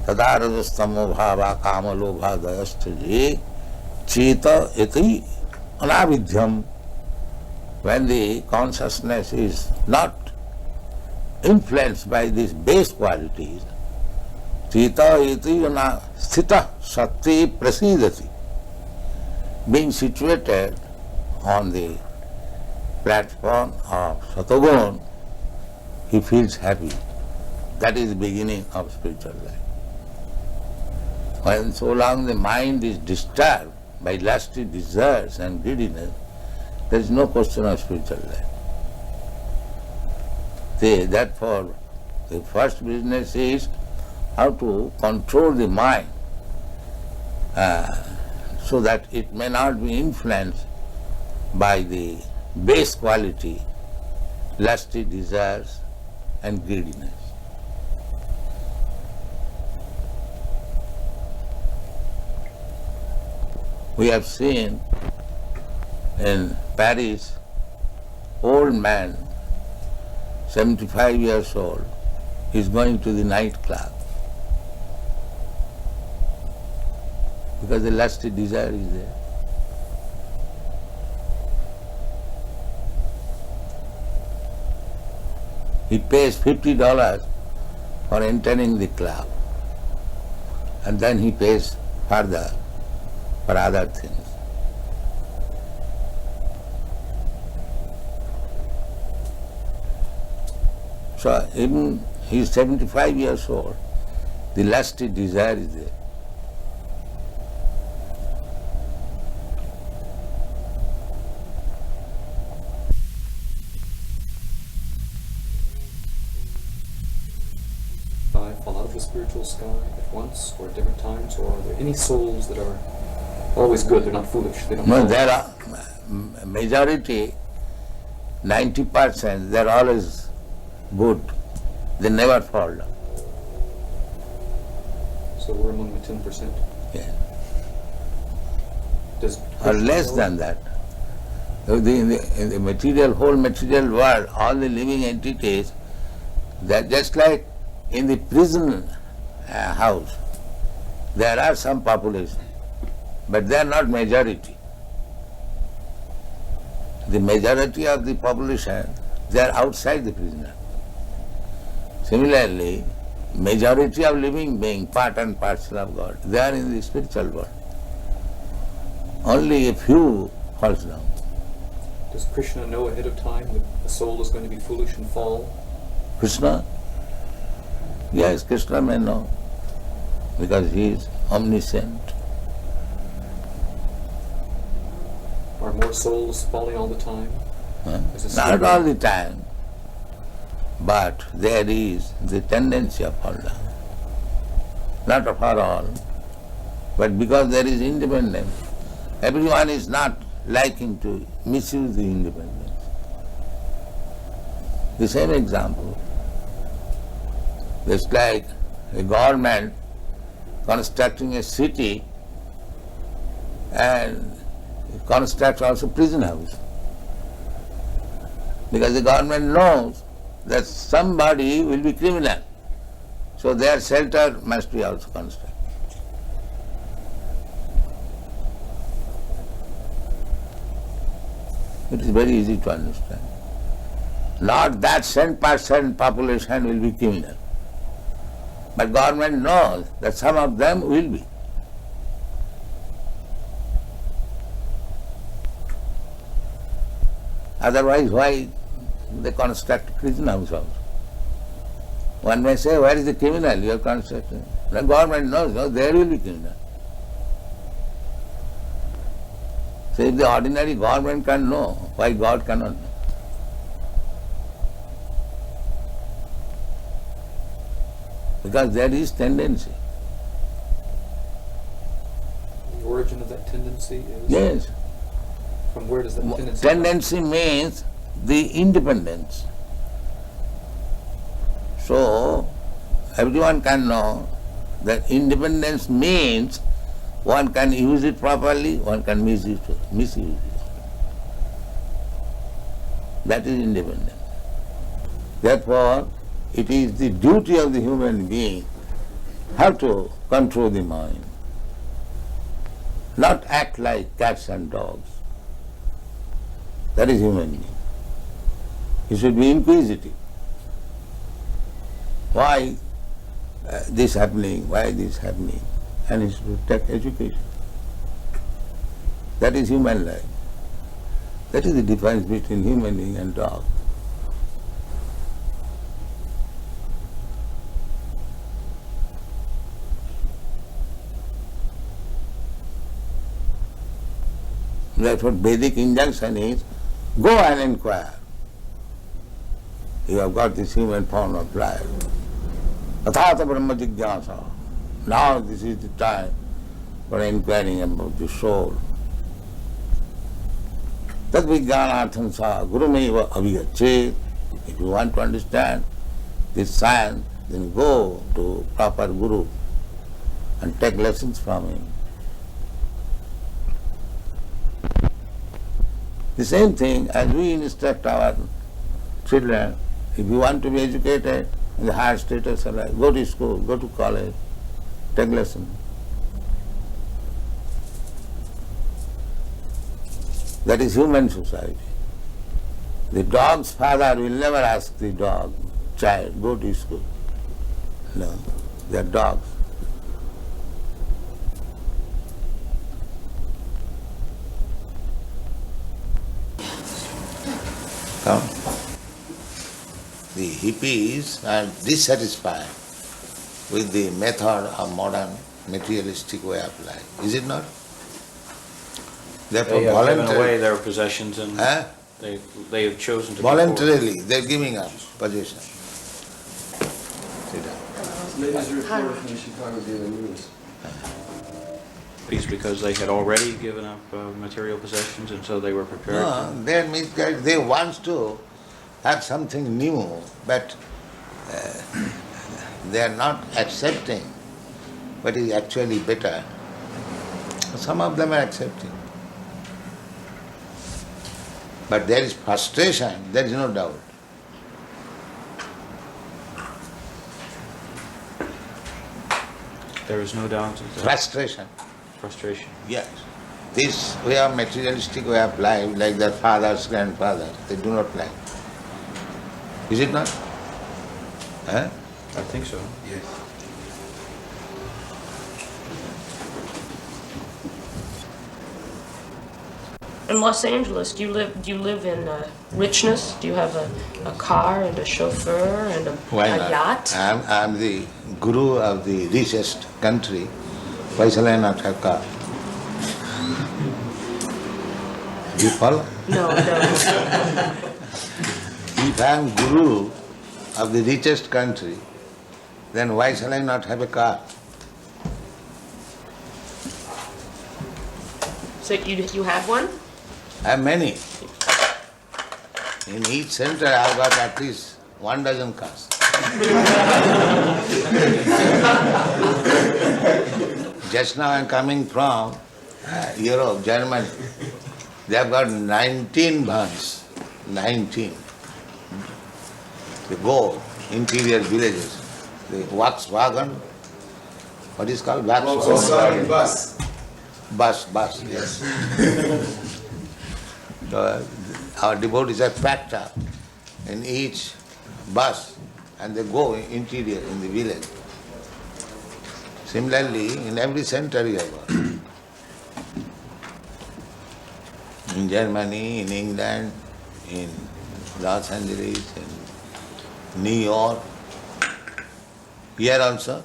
Tadarajastamo bhava kama lobha dayastaje cheta iti anavidhyam. When the consciousness is not influenced by these base qualities, cheta iti sthita sati prasidati. Being situated on the platform of Satogun, he feels happy. That is the beginning of spiritual life. When so long the mind is disturbed by lusty desires and greediness, there is no question of spiritual life. Therefore, the first business is how to control the mind so that it may not be influenced by the base quality, lusty desires and greediness. We have seen in Paris, old man, 75 years old, is going to the nightclub. because the lusty desire is there. He pays $50 for entering the club, and then he pays further for other things. So even he is 75 years old, the lusty desire is there.
Fall out of the spiritual sky at once or at different times, or are there any souls that are always good, they're not foolish, they don't
No,
fall?
there are majority, 90%, they're always good. They never fall down.
So we're among the 10%.
Yeah.
Does
Or
Krishna
less
know-
than that. In the material, whole material world, all the living entities, they're just like in the prison house. There are some population, but they are not majority. The majority of the population, they are outside the prison house. Similarly, majority of living beings, part and parcel of God, they are in the spiritual world. Only a few falls down.
Does Krishna know ahead of time that a soul is going to be foolish and fall?
Krishna? Yes, Krishna may know, because he is omniscient.
Are more souls falling all the time? As a
Not
student?
all the time, but there is the tendency of fall down. Not for all, but because there is independence. Everyone is not liking to misuse the independence. The same example. It's like a government constructing a city and constructs also prison house. Because the government knows that somebody will be criminal. So their shelter must be also constructed. It is very easy to understand. Not that 10% population will be criminal. But government knows that some of them will be. Otherwise, why they construct prison house also? One may say, where is the criminal you are constructing? The government knows, no, there will be criminal. So if the ordinary government can know, why God cannot know? Because there is tendency.
The origin of that tendency is?
Yes.
From where does that tendency come?
Tendency means the independence. So, everyone can know that independence means one can use it properly, one can misuse it. That is independence. Therefore, it is the duty of the human being how to control the mind, not act like cats and dogs. That is human being. He should be inquisitive. Why this happening? Why this happening? And he should take education. That is human life. That is the difference between human being and dog. That's what Vedic injunction is. Go and inquire. You have got this human form of life. Athata Brahma Jigyasa. Now this is the time for inquiring about the soul. Tad vijnanartham sa gurumeva avigachet. If you want to understand this science, then go to proper guru and take lessons from him. The same thing as we instruct our children, if you want to be educated in the higher status of life, go to school, go to college, take lessons. That is human society. The dog's father will never ask the dog, child, go to school. No, they are dogs. Come. The hippies are dissatisfied with the method of modern materialistic way of life. Is it not? Therefore,
They have given away their possessions and they have chosen to
voluntarily they're giving up possession.
Latest report from the Chicago Daily News.
peace because they had already given up material possessions and so they were prepared
No, they means that they want to have something new, but they are not accepting what is actually better. Some of them are accepting. But there is frustration, there is no doubt.
There is no doubt.
Frustration.
Frustration.
Yes. This way of materialistic way of life, like their fathers, grandfathers, they do not like. Is it not? Huh?
I think so.
Yes.
In Los Angeles, do you live in richness? Do you have a car and a chauffeur and a yacht?
I'm the guru of the richest country. Why shall I not have car? Do you follow?
No, I don't.
If I am guru of the richest country, then why shall I not have a car?
So you have one?
I have many. In each center I have got at least 12 cars. Just now I am coming from Europe, Germany. They have got 19 vans. 19. They go interior villages. The Volkswagen, what is called?
Volkswagen bus.
Bus, yes. So, our devotees have packed up in each bus and they go interior in the village. Similarly, in every center you have got. In Germany, in England, in Los Angeles, in New York. Here also?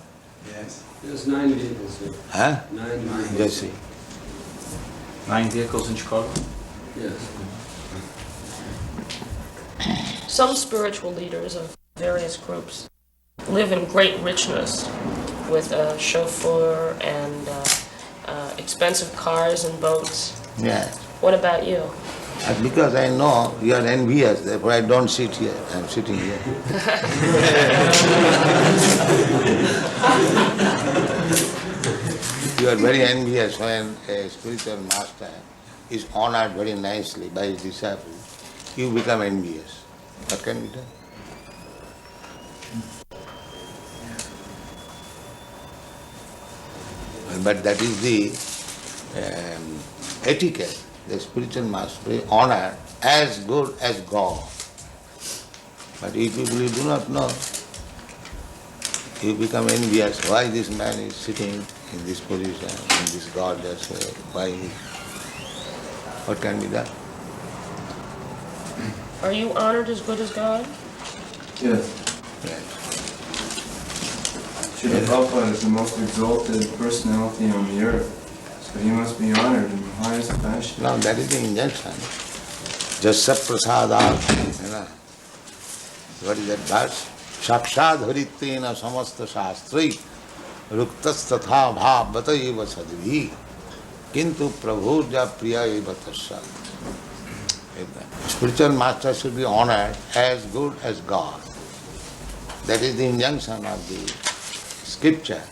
Yes. There's 9 vehicles here.
Huh?
9 vehicles.
Just see.
9 vehicles in Chicago?
Yes.
Some spiritual leaders of various groups live in great richness with a chauffeur and expensive cars and boats.
Yes.
What about you?
Because I know you are envious, therefore I don't sit here. I am sitting here. You are very envious when a spiritual master is honored very nicely by his disciples. You become envious. What can be done? But that is the etiquette. The spiritual master is honored as good as God. But if people do not know, you become envious. Why this man is sitting in this position, in this goddess way? Why? What can be done?
Are you honored as good as God?
Yes. Srila Prabhupada is the most exalted personality on the earth. So he must be honored in the highest fashion.
No, that is the injunction. Jasya prasadat, you know. What is that verse? Sakshad haritvena samasta shastri ruktas tatha bhavata eva sadvi kintu prabhuja priya eva tasya. Spiritual master should be honored as good as God. That is the injunction of the scripture.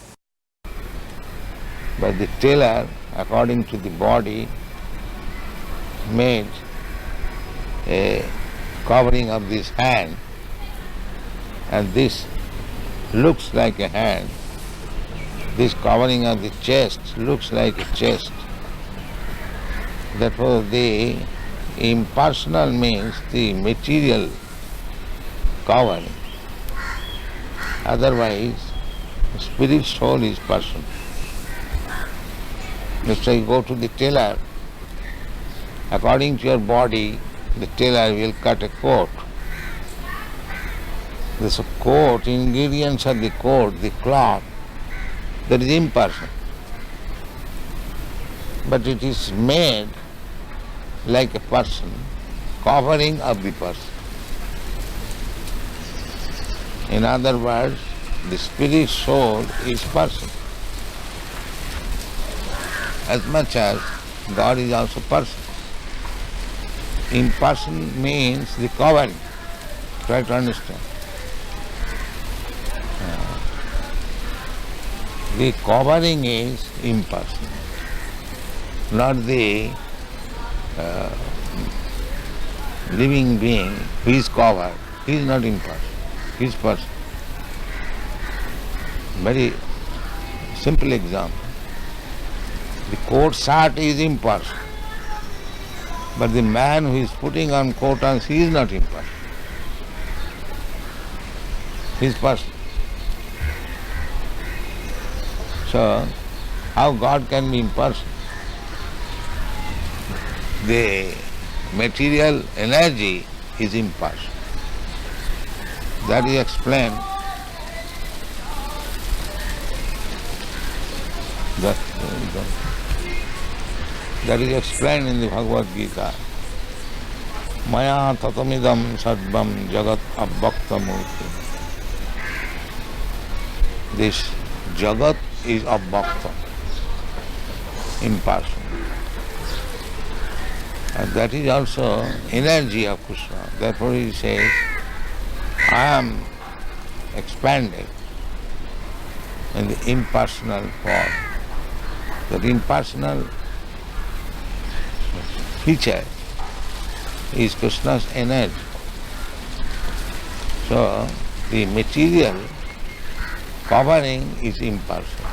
But the tailor, according to the body, made a covering of this hand, and this looks like a hand. This covering of the chest looks like a chest. Therefore, the impersonal means the material covering. Otherwise, spirit soul is person. Let's say you go to the tailor, according to your body, the tailor will cut a coat. This coat, ingredients of the coat, the cloth, that is impersonal. But it is made like a person, covering of the person. In other words, the spirit soul is person. As much as God is also person. Imperson means the covering. Try to understand. The covering is impersonal, not the living being who is covered. He is not impersonal, he is person. Very simple example. The coat shirt is impersonal, but the man who is putting on coat on, he is not impersonal. He is person. So, how God can be impersonal? The material energy is impersonal. That is explained. That is explained in the Bhagavad Gita. Maya tatamidam sadvam jagat abhakta murti. This jagat is abhakta, impersonal. And that is also energy of Krishna. Therefore he says, I am expanded in the impersonal form. That impersonal feature is Krishna's energy. So the material covering is impersonal,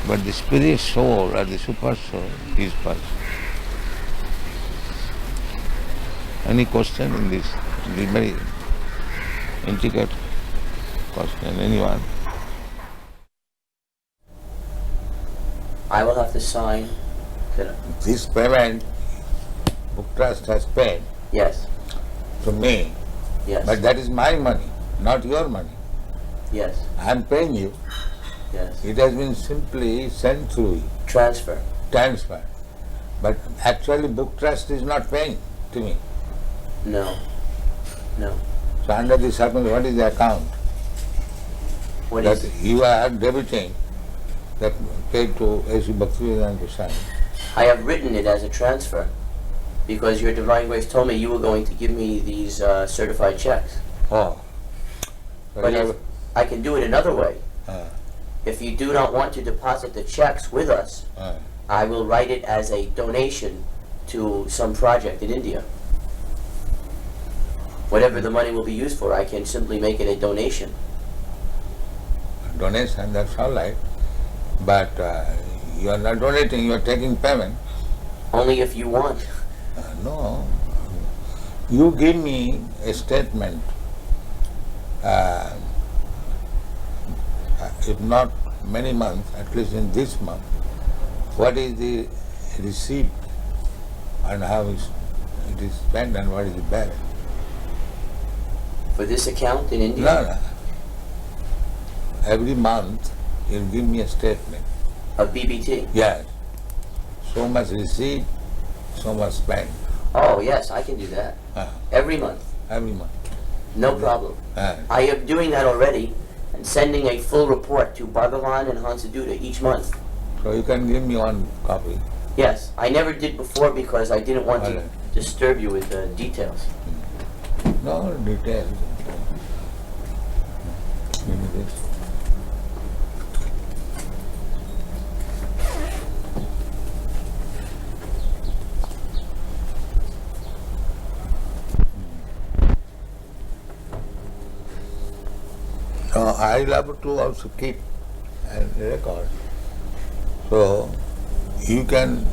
but the spirit soul or the super soul is person. Any question in this? The very intricate question. Anyone?
I will have to sign.
This payment, Book Trust has paid.
Yes.
To me.
Yes.
But that is my money, not your money.
Yes.
I am paying you.
Yes.
It has been simply sent through you.
Transfer.
Transfer. But actually Book Trust is not paying to me.
No. No.
So under this circumstance, what is the account?
What
that
is?
You are debiting that paid to A.C. Bhaktivedanta Swami.
I have written it as a transfer because your Divine Grace told me you were going to give me these certified checks.
Oh.
But if I can do it another way. If you do not want to deposit the checks with us, I will write it as a donation to some project in India. Whatever the money will be used for, I can simply make it a donation.
Donation, that's all right. But you are not donating, you are taking payment.
Only if you want.
No. You give me a statement, if not many months, at least in this month, what is the receipt and how it is spent and what is the balance.
For this account in India?
No. Every month you give me a statement.
Of BBT?
Yes. So much receipt, so much spent.
Oh yes, I can do that. Every month?
Every month.
No problem. I am doing that already and sending a full report to Bhagavan and Hansaduta each month.
So you can give me one copy.
Yes, I never did before because I didn't want to disturb you with details.
No details. Give me this. I love to also keep and record. So you can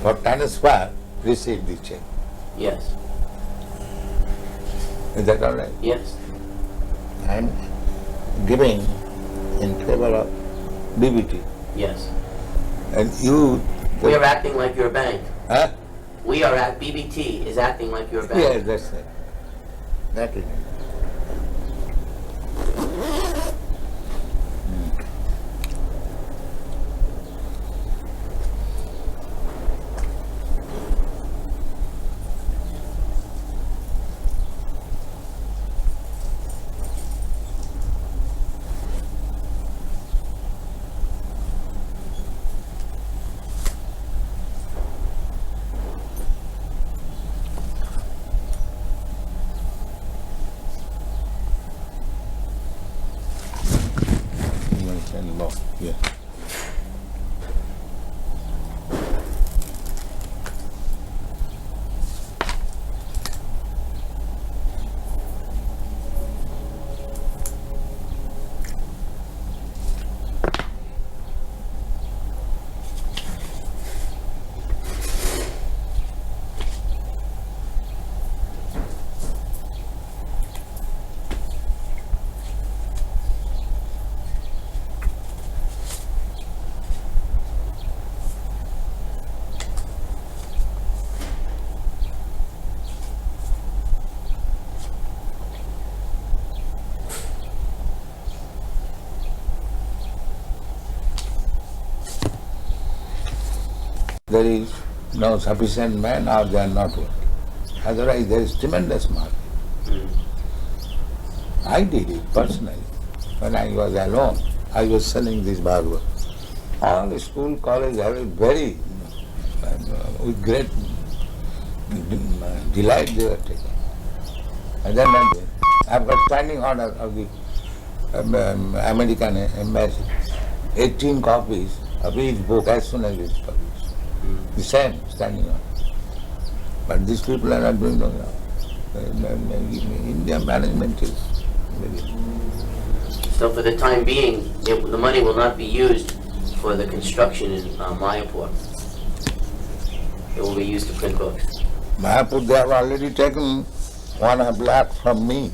for transfer, receive the check.
Yes.
Is that all right?
Yes.
I am giving in favor of BBT.
Yes.
And you...
We are acting like your bank.
Huh?
We are at BBT is acting like your bank.
Yes, that's it. That is it. Yeah. There is no sufficient man or they are not working. Otherwise there is tremendous market. I did it personally. When I was alone, I was selling this Bhagavad. All the school, college have it very, with great delight they were taken. And then I've got standing order of the American embassy, 18 copies of each book as soon as it's published. The same standing order. But these people are not doing no job. India management is very...
So for the time being, the money will not be used for the construction in Mayapur. It will be used to print books.
Mayapur, they have already taken 1.5 lakh from me.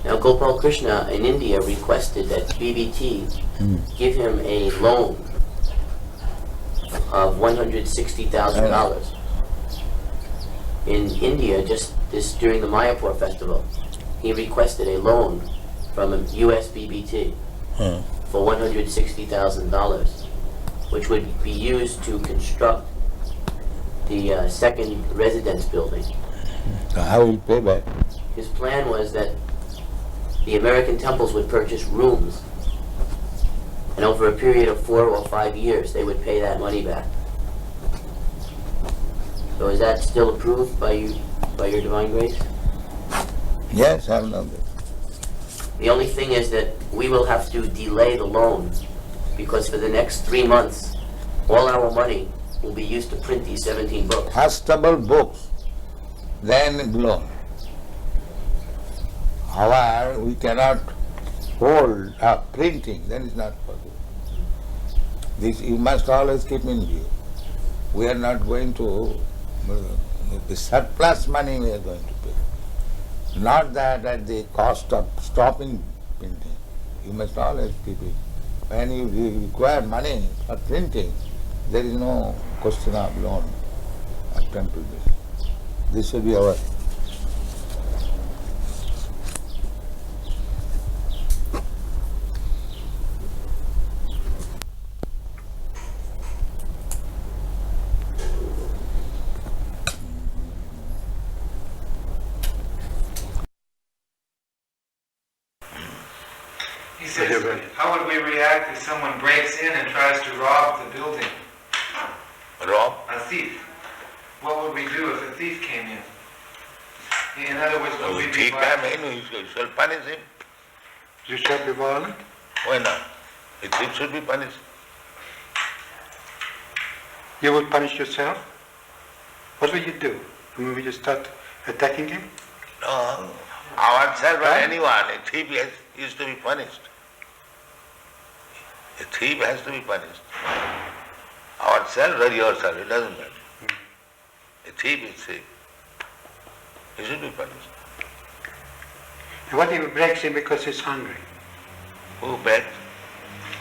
Now Gopal Krishna in India requested that BBT give him a loan of $160,000. In India, just this during the Mayapur festival, he requested a loan from a US BBT for $160,000, which would be used to construct the second residence building.
So how will you pay back?
His plan was that the American temples would purchase rooms, and over a period of 4 or 5 years, they would pay that money back. So is that still approved by you, by your divine grace?
Yes, I know that.
The only thing is that we will have to delay the loan, because for the next 3 months, all our money will be used to print these 17 books.
Castable books, then loan. However, we cannot hold up printing, then it's not possible. This you must always keep in view. We are not going to, the surplus money we are going to pay. Not that at the cost of stopping printing. You must always keep it. When you require money for printing, there is no question of loan or temple bill. This should be our...
He says, how would we react if someone breaks in and tries to rob the building?
Rob?
A thief. What would we do if a thief came in? In other words, would we be violent?
You shall punish him.
You shall be violent?
Why not? A thief should be punished.
You would punish yourself? What will you do? Will you start attacking him?
No, ourselves or anyone, a thief is to be punished. A thief has to be punished. Our oneself or yourself, it doesn't matter. A thief is thief. He should be punished.
And what if he breaks in because he's hungry?
Who breaks?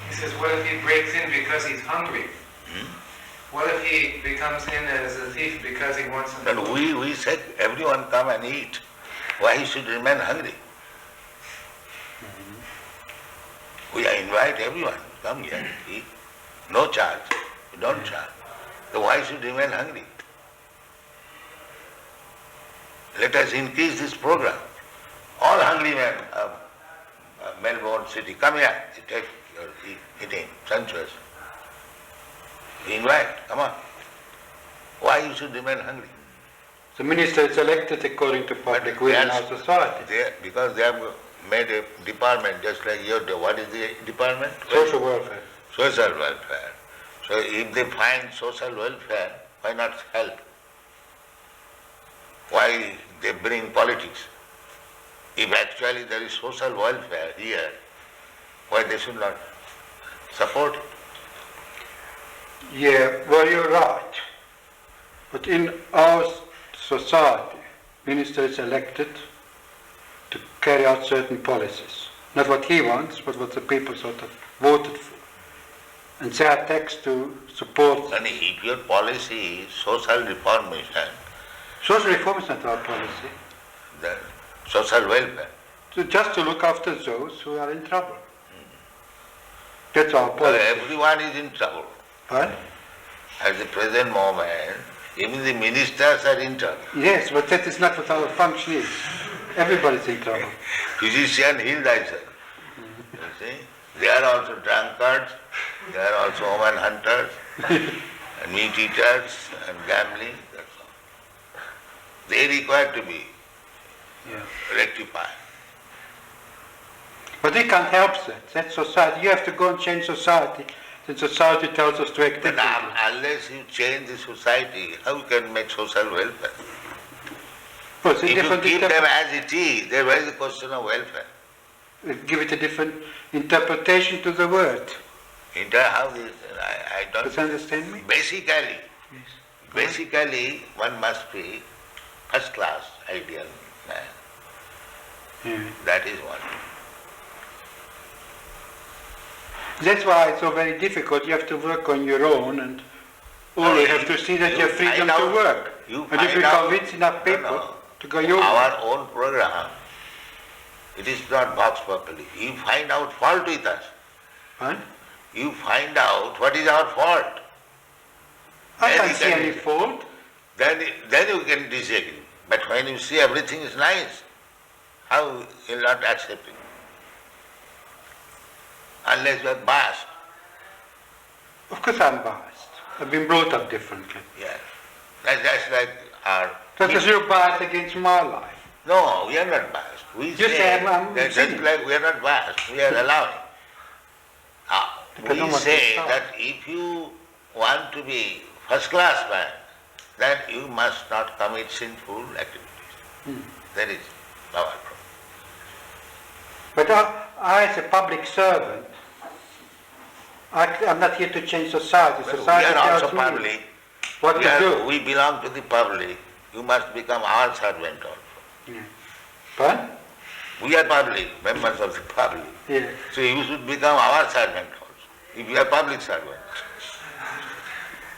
He says, what if he breaks in because he's hungry? What if he becomes in as a thief because he wants something?
But we said everyone come and eat. Why he should remain hungry? We invite everyone, come here, eat. No charge. We don't charge. So why should remain hungry? Let us increase this program. All hungry men of Melbourne city, come here, take your eating, sumptuous. We invite, come on. Why you should remain hungry?
The minister is elected according to public will in our society.
Because they have made a department just like your, what is the department?
Social welfare.
Social welfare. So if they find social welfare, why not help? Why they bring politics? If actually there is social welfare here, why they should not support it?
Yeah, well, you're right. But in our society, minister is elected to carry out certain policies. Not what he wants, but what the people sort of voted for. And they are taxed to support.
And if your policy is social reformation,
social reform is not our policy.
The social welfare.
So just to look after those who are in trouble. That's our policy.
Well, everyone is in trouble.
What?
At the present moment, even the ministers are in trouble.
Yes, but that is not what our function is. Everybody's in trouble.
Physician, heal thyself. You see? They are also drunkards, they are also woman hunters, and meat eaters, and gambling, that's all. They require to be rectified.
But we can't help that. That's society. You have to go and change society. Then society tells us to act differently.
But unless you change the society, how you can make social welfare?
Well,
if you keep them as it is, there is a question of welfare.
Give it a different interpretation to the word.
How this? I don't.
Does you understand me?
Basically, one must be first class ideal man.
Yeah.
That is one.
That's why it's so very difficult. You have to work on your own, and always have to see that you have freedom to work. And if you convince enough people to go your way.
Our own program, it is not box properly. You find out fault with us.
What?
You find out what is our fault.
I can't see any fault.
Then you can disagree. But when you see everything is nice, how you will not accept it? Unless you are biased.
Of course I'm biased. I've been brought up differently.
Yes. That's like our...
Because you're biased against my life.
No, we are not biased. We say that just like we are not biased, we are allowing. We say that if you want to be first class man, then you must not commit sinful activities. That is our problem.
But I as a public servant, I'm not here to change society. Society
we are also
tells me
public.
what to do.
We belong to the public. You must become our servant also.
Yeah. But?
We are public, members of the public.
Yeah.
So you should become our servant also, if you are public servant.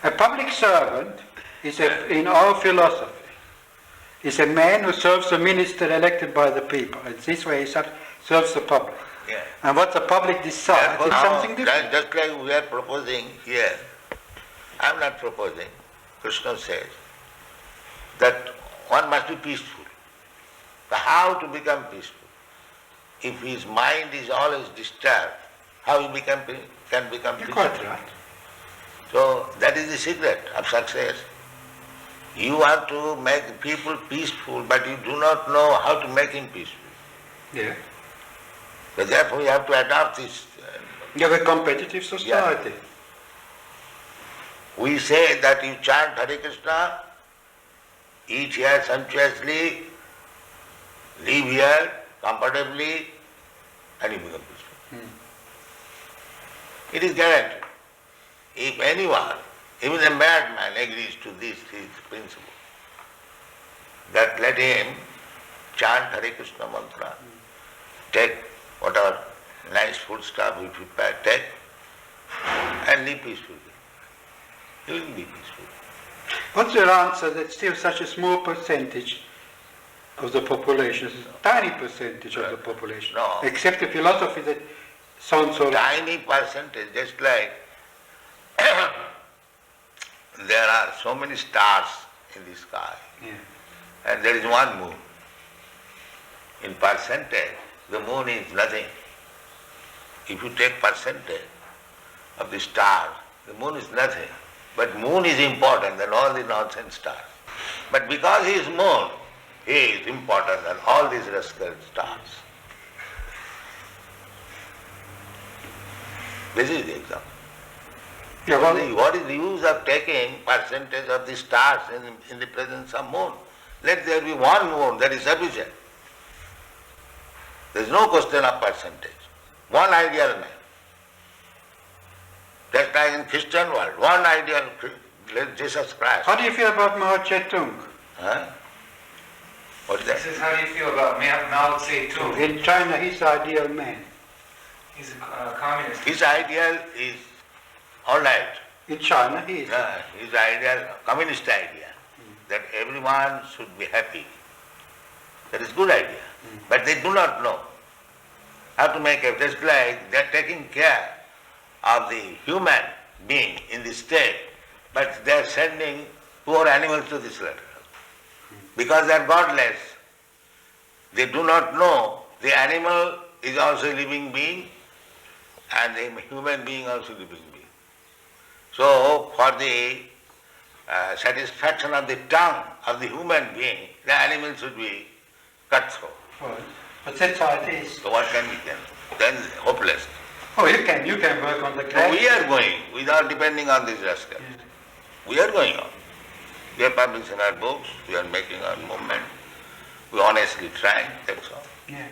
A public servant is, in our philosophy, is a man who serves the minister elected by the people. And this way he serves the public.
Yeah.
And what the public decides is something different.
Just like we are proposing here, I am not proposing. Krishna says that one must be peaceful. But how to become peaceful? If his mind is always disturbed, how he can become peaceful?
Quite right.
So that is the secret of success. You want to make people peaceful, but you do not know how to make him peaceful.
Yeah.
But therefore you have to adopt this.
You have a competitive society.
Yeah. We say that you chant Hare Krishna, eat here sumptuously, live here comfortably, and you become peaceful. It is guaranteed. If anyone Even a madman agrees to this principle. That let him chant Hare Krishna mantra, take whatever nice food stuff we prepare, take, and live peacefully. He will be peaceful.
What's your answer that still such a small percentage of the population, a tiny percentage of the population, accept a philosophy that sounds so...
Tiny percentage, just like there are so many stars in the sky, and there is one moon. In percentage, the moon is nothing. If you take percentage of the stars, the moon is nothing. But moon is important than all the nonsense stars. But because he is moon, he is important than all these rascal stars. This is the example. What is the use of taking percentage of the stars in the presence of moon? Let there be one moon, that is sufficient. There is no question of percentage. One ideal man. Just like in Christian world, one ideal Jesus Christ.
How do you feel about Mao Zedong?
Huh? What is that?
He says, how do you feel about Mao Zedong?
In China, he's the ideal man.
He's a communist.
His ideal is all right.
In China, he is.
His ideal, communist idea, that everyone should be happy. That is good idea. But they do not know how to make it. Just like they are taking care of the human being in this state, but they are sending poor animals to this letter. Because they are godless. They do not know the animal is also a living being and the human being also a living being. So for the satisfaction of the tongue of the human being, the animal should be cut through.
But that's how it is.
So what can we do? Then hopeless.
Oh, you can work on the
So
class.
we are going without depending on these rascals. We are going on. We are publishing our books, we are making our movement, we are honestly trying, that's all.
Yeah.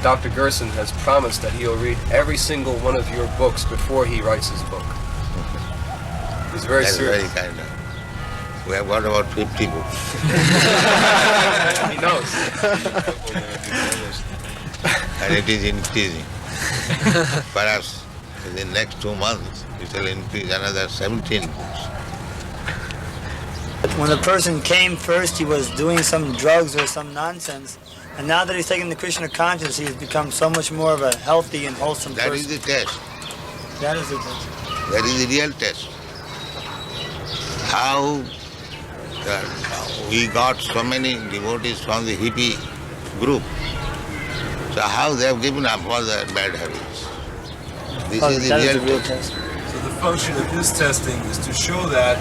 Dr. Gerson has promised that he'll read every single one of your books before he writes his book. He's very
That's
serious.
very kind of. We have got about 50 books.
He knows.
And it is increasing. Perhaps in the next 2 months it will increase another 17 books.
When the person came first, he was doing some drugs or some nonsense. And now that he's taken the Krishna consciousness, he has become so much more of a healthy and wholesome person.
That is the test.
That is the test.
That is the real test. How we got so many devotees from the hippie group. So how they have given up all their bad habits. This is the real test.
So the function of his testing is to show that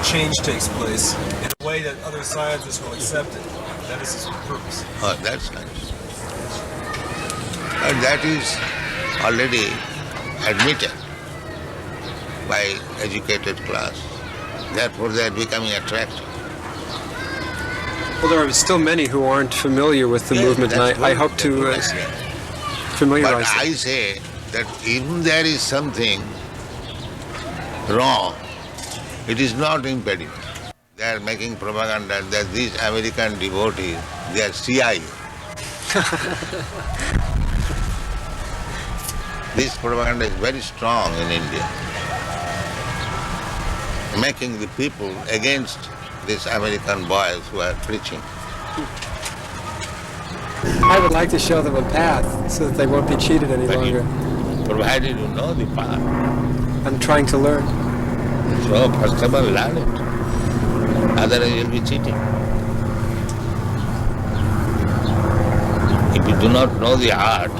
change takes place in a way that other scientists will accept it. That is his purpose.
Oh, that's nice. And that is already admitted by educated class. Therefore they are becoming attractive.
Well, there are still many who aren't familiar with the movement, and I hope to familiarize
But I
them.
say that even there is something wrong, it is not impediment. They are making propaganda that these American devotees, they are CIA. This propaganda is very strong in India, making the people against these American boys who are preaching.
I would like to show them a path so that they won't be cheated any longer.
Provided you know the path.
I'm trying to learn.
So first of all, learn it. Otherwise you'll be cheating. If you do not know the art,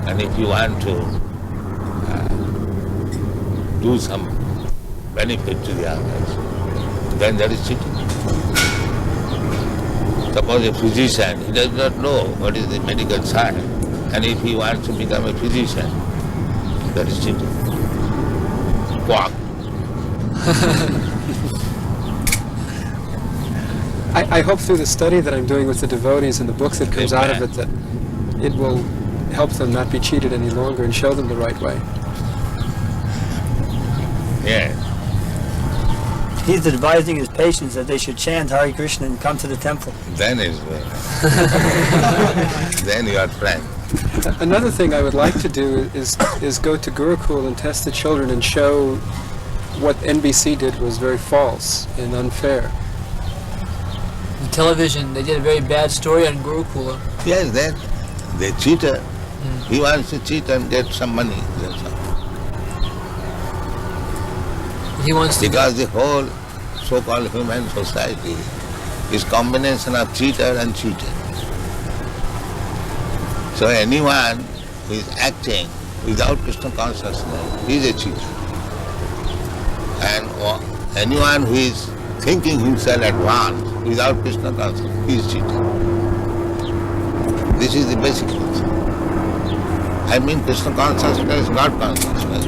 and if you want to do some benefit to the others, then that is cheating. Suppose a physician, he does not know what is the medical science, and if he wants to become a physician, that is cheating. Quack.
I hope through the study that I'm doing with the devotees and the books that comes out of it that it will help them not be cheated any longer and show them the right way.
Yeah.
He's advising his patients that they should chant Hare Krishna and come to the temple.
Then is then you are friend.
Another thing I would like to do is go to Gurukul and test the children and show what NBC did was very false and unfair.
On television, they did a very bad story on Gurukula.
Yes, they cheated. He wants to cheat and get some money. That's all.
He wants to
because the whole so-called human society is combination of cheater and cheated. So anyone who is acting without Krishna consciousness is a cheater. And anyone who is thinking himself advanced without Krishna consciousness is cheater. This is the basic concept. I mean Krishna consciousness, not consciousness.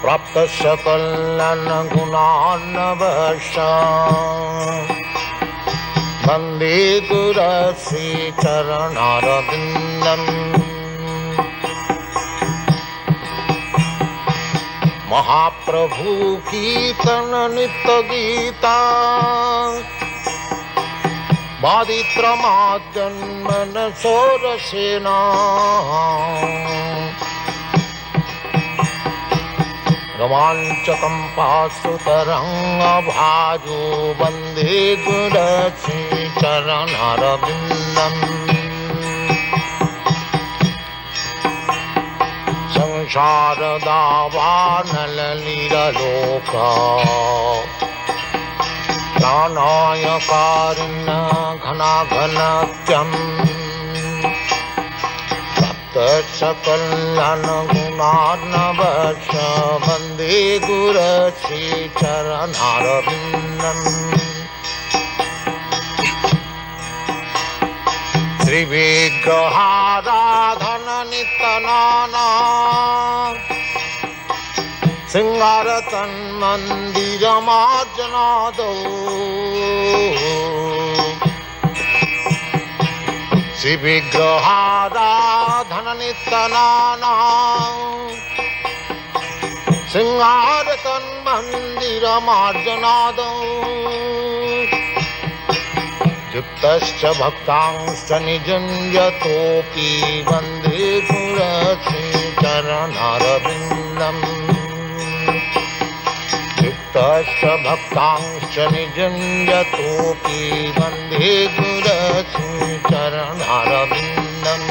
Prapta sakalan gunanavasha Bande Gurasi Charanarabindam Mahaprabhu Kirtana Nitya Gita Baditramadyanmana Sorasena Ramanchakam Pasutaranga Bhaju Bande Gurasi Charanarabindam Sansharadhavanalira Loka Pranaya Karina Ghana Ghanatyam Saptasakalana Gunarnavasha Bande Gurasi Charanarabindam Sri Vigraharadhana Nitanana Singaratan Mandira Marjanado Sri Vigraharadhana Nitanana Singaratan Mandira Marjanado Yuktascha bhaktangscha nijanjatopi Vande Gurasi Charanarabindam Yuktascha bhaktangscha nijanjatopi Vande Gurasi Charanarabindam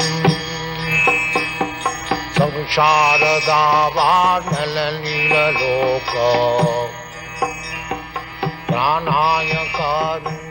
Sansharadhavanalila loka Pranaya karuna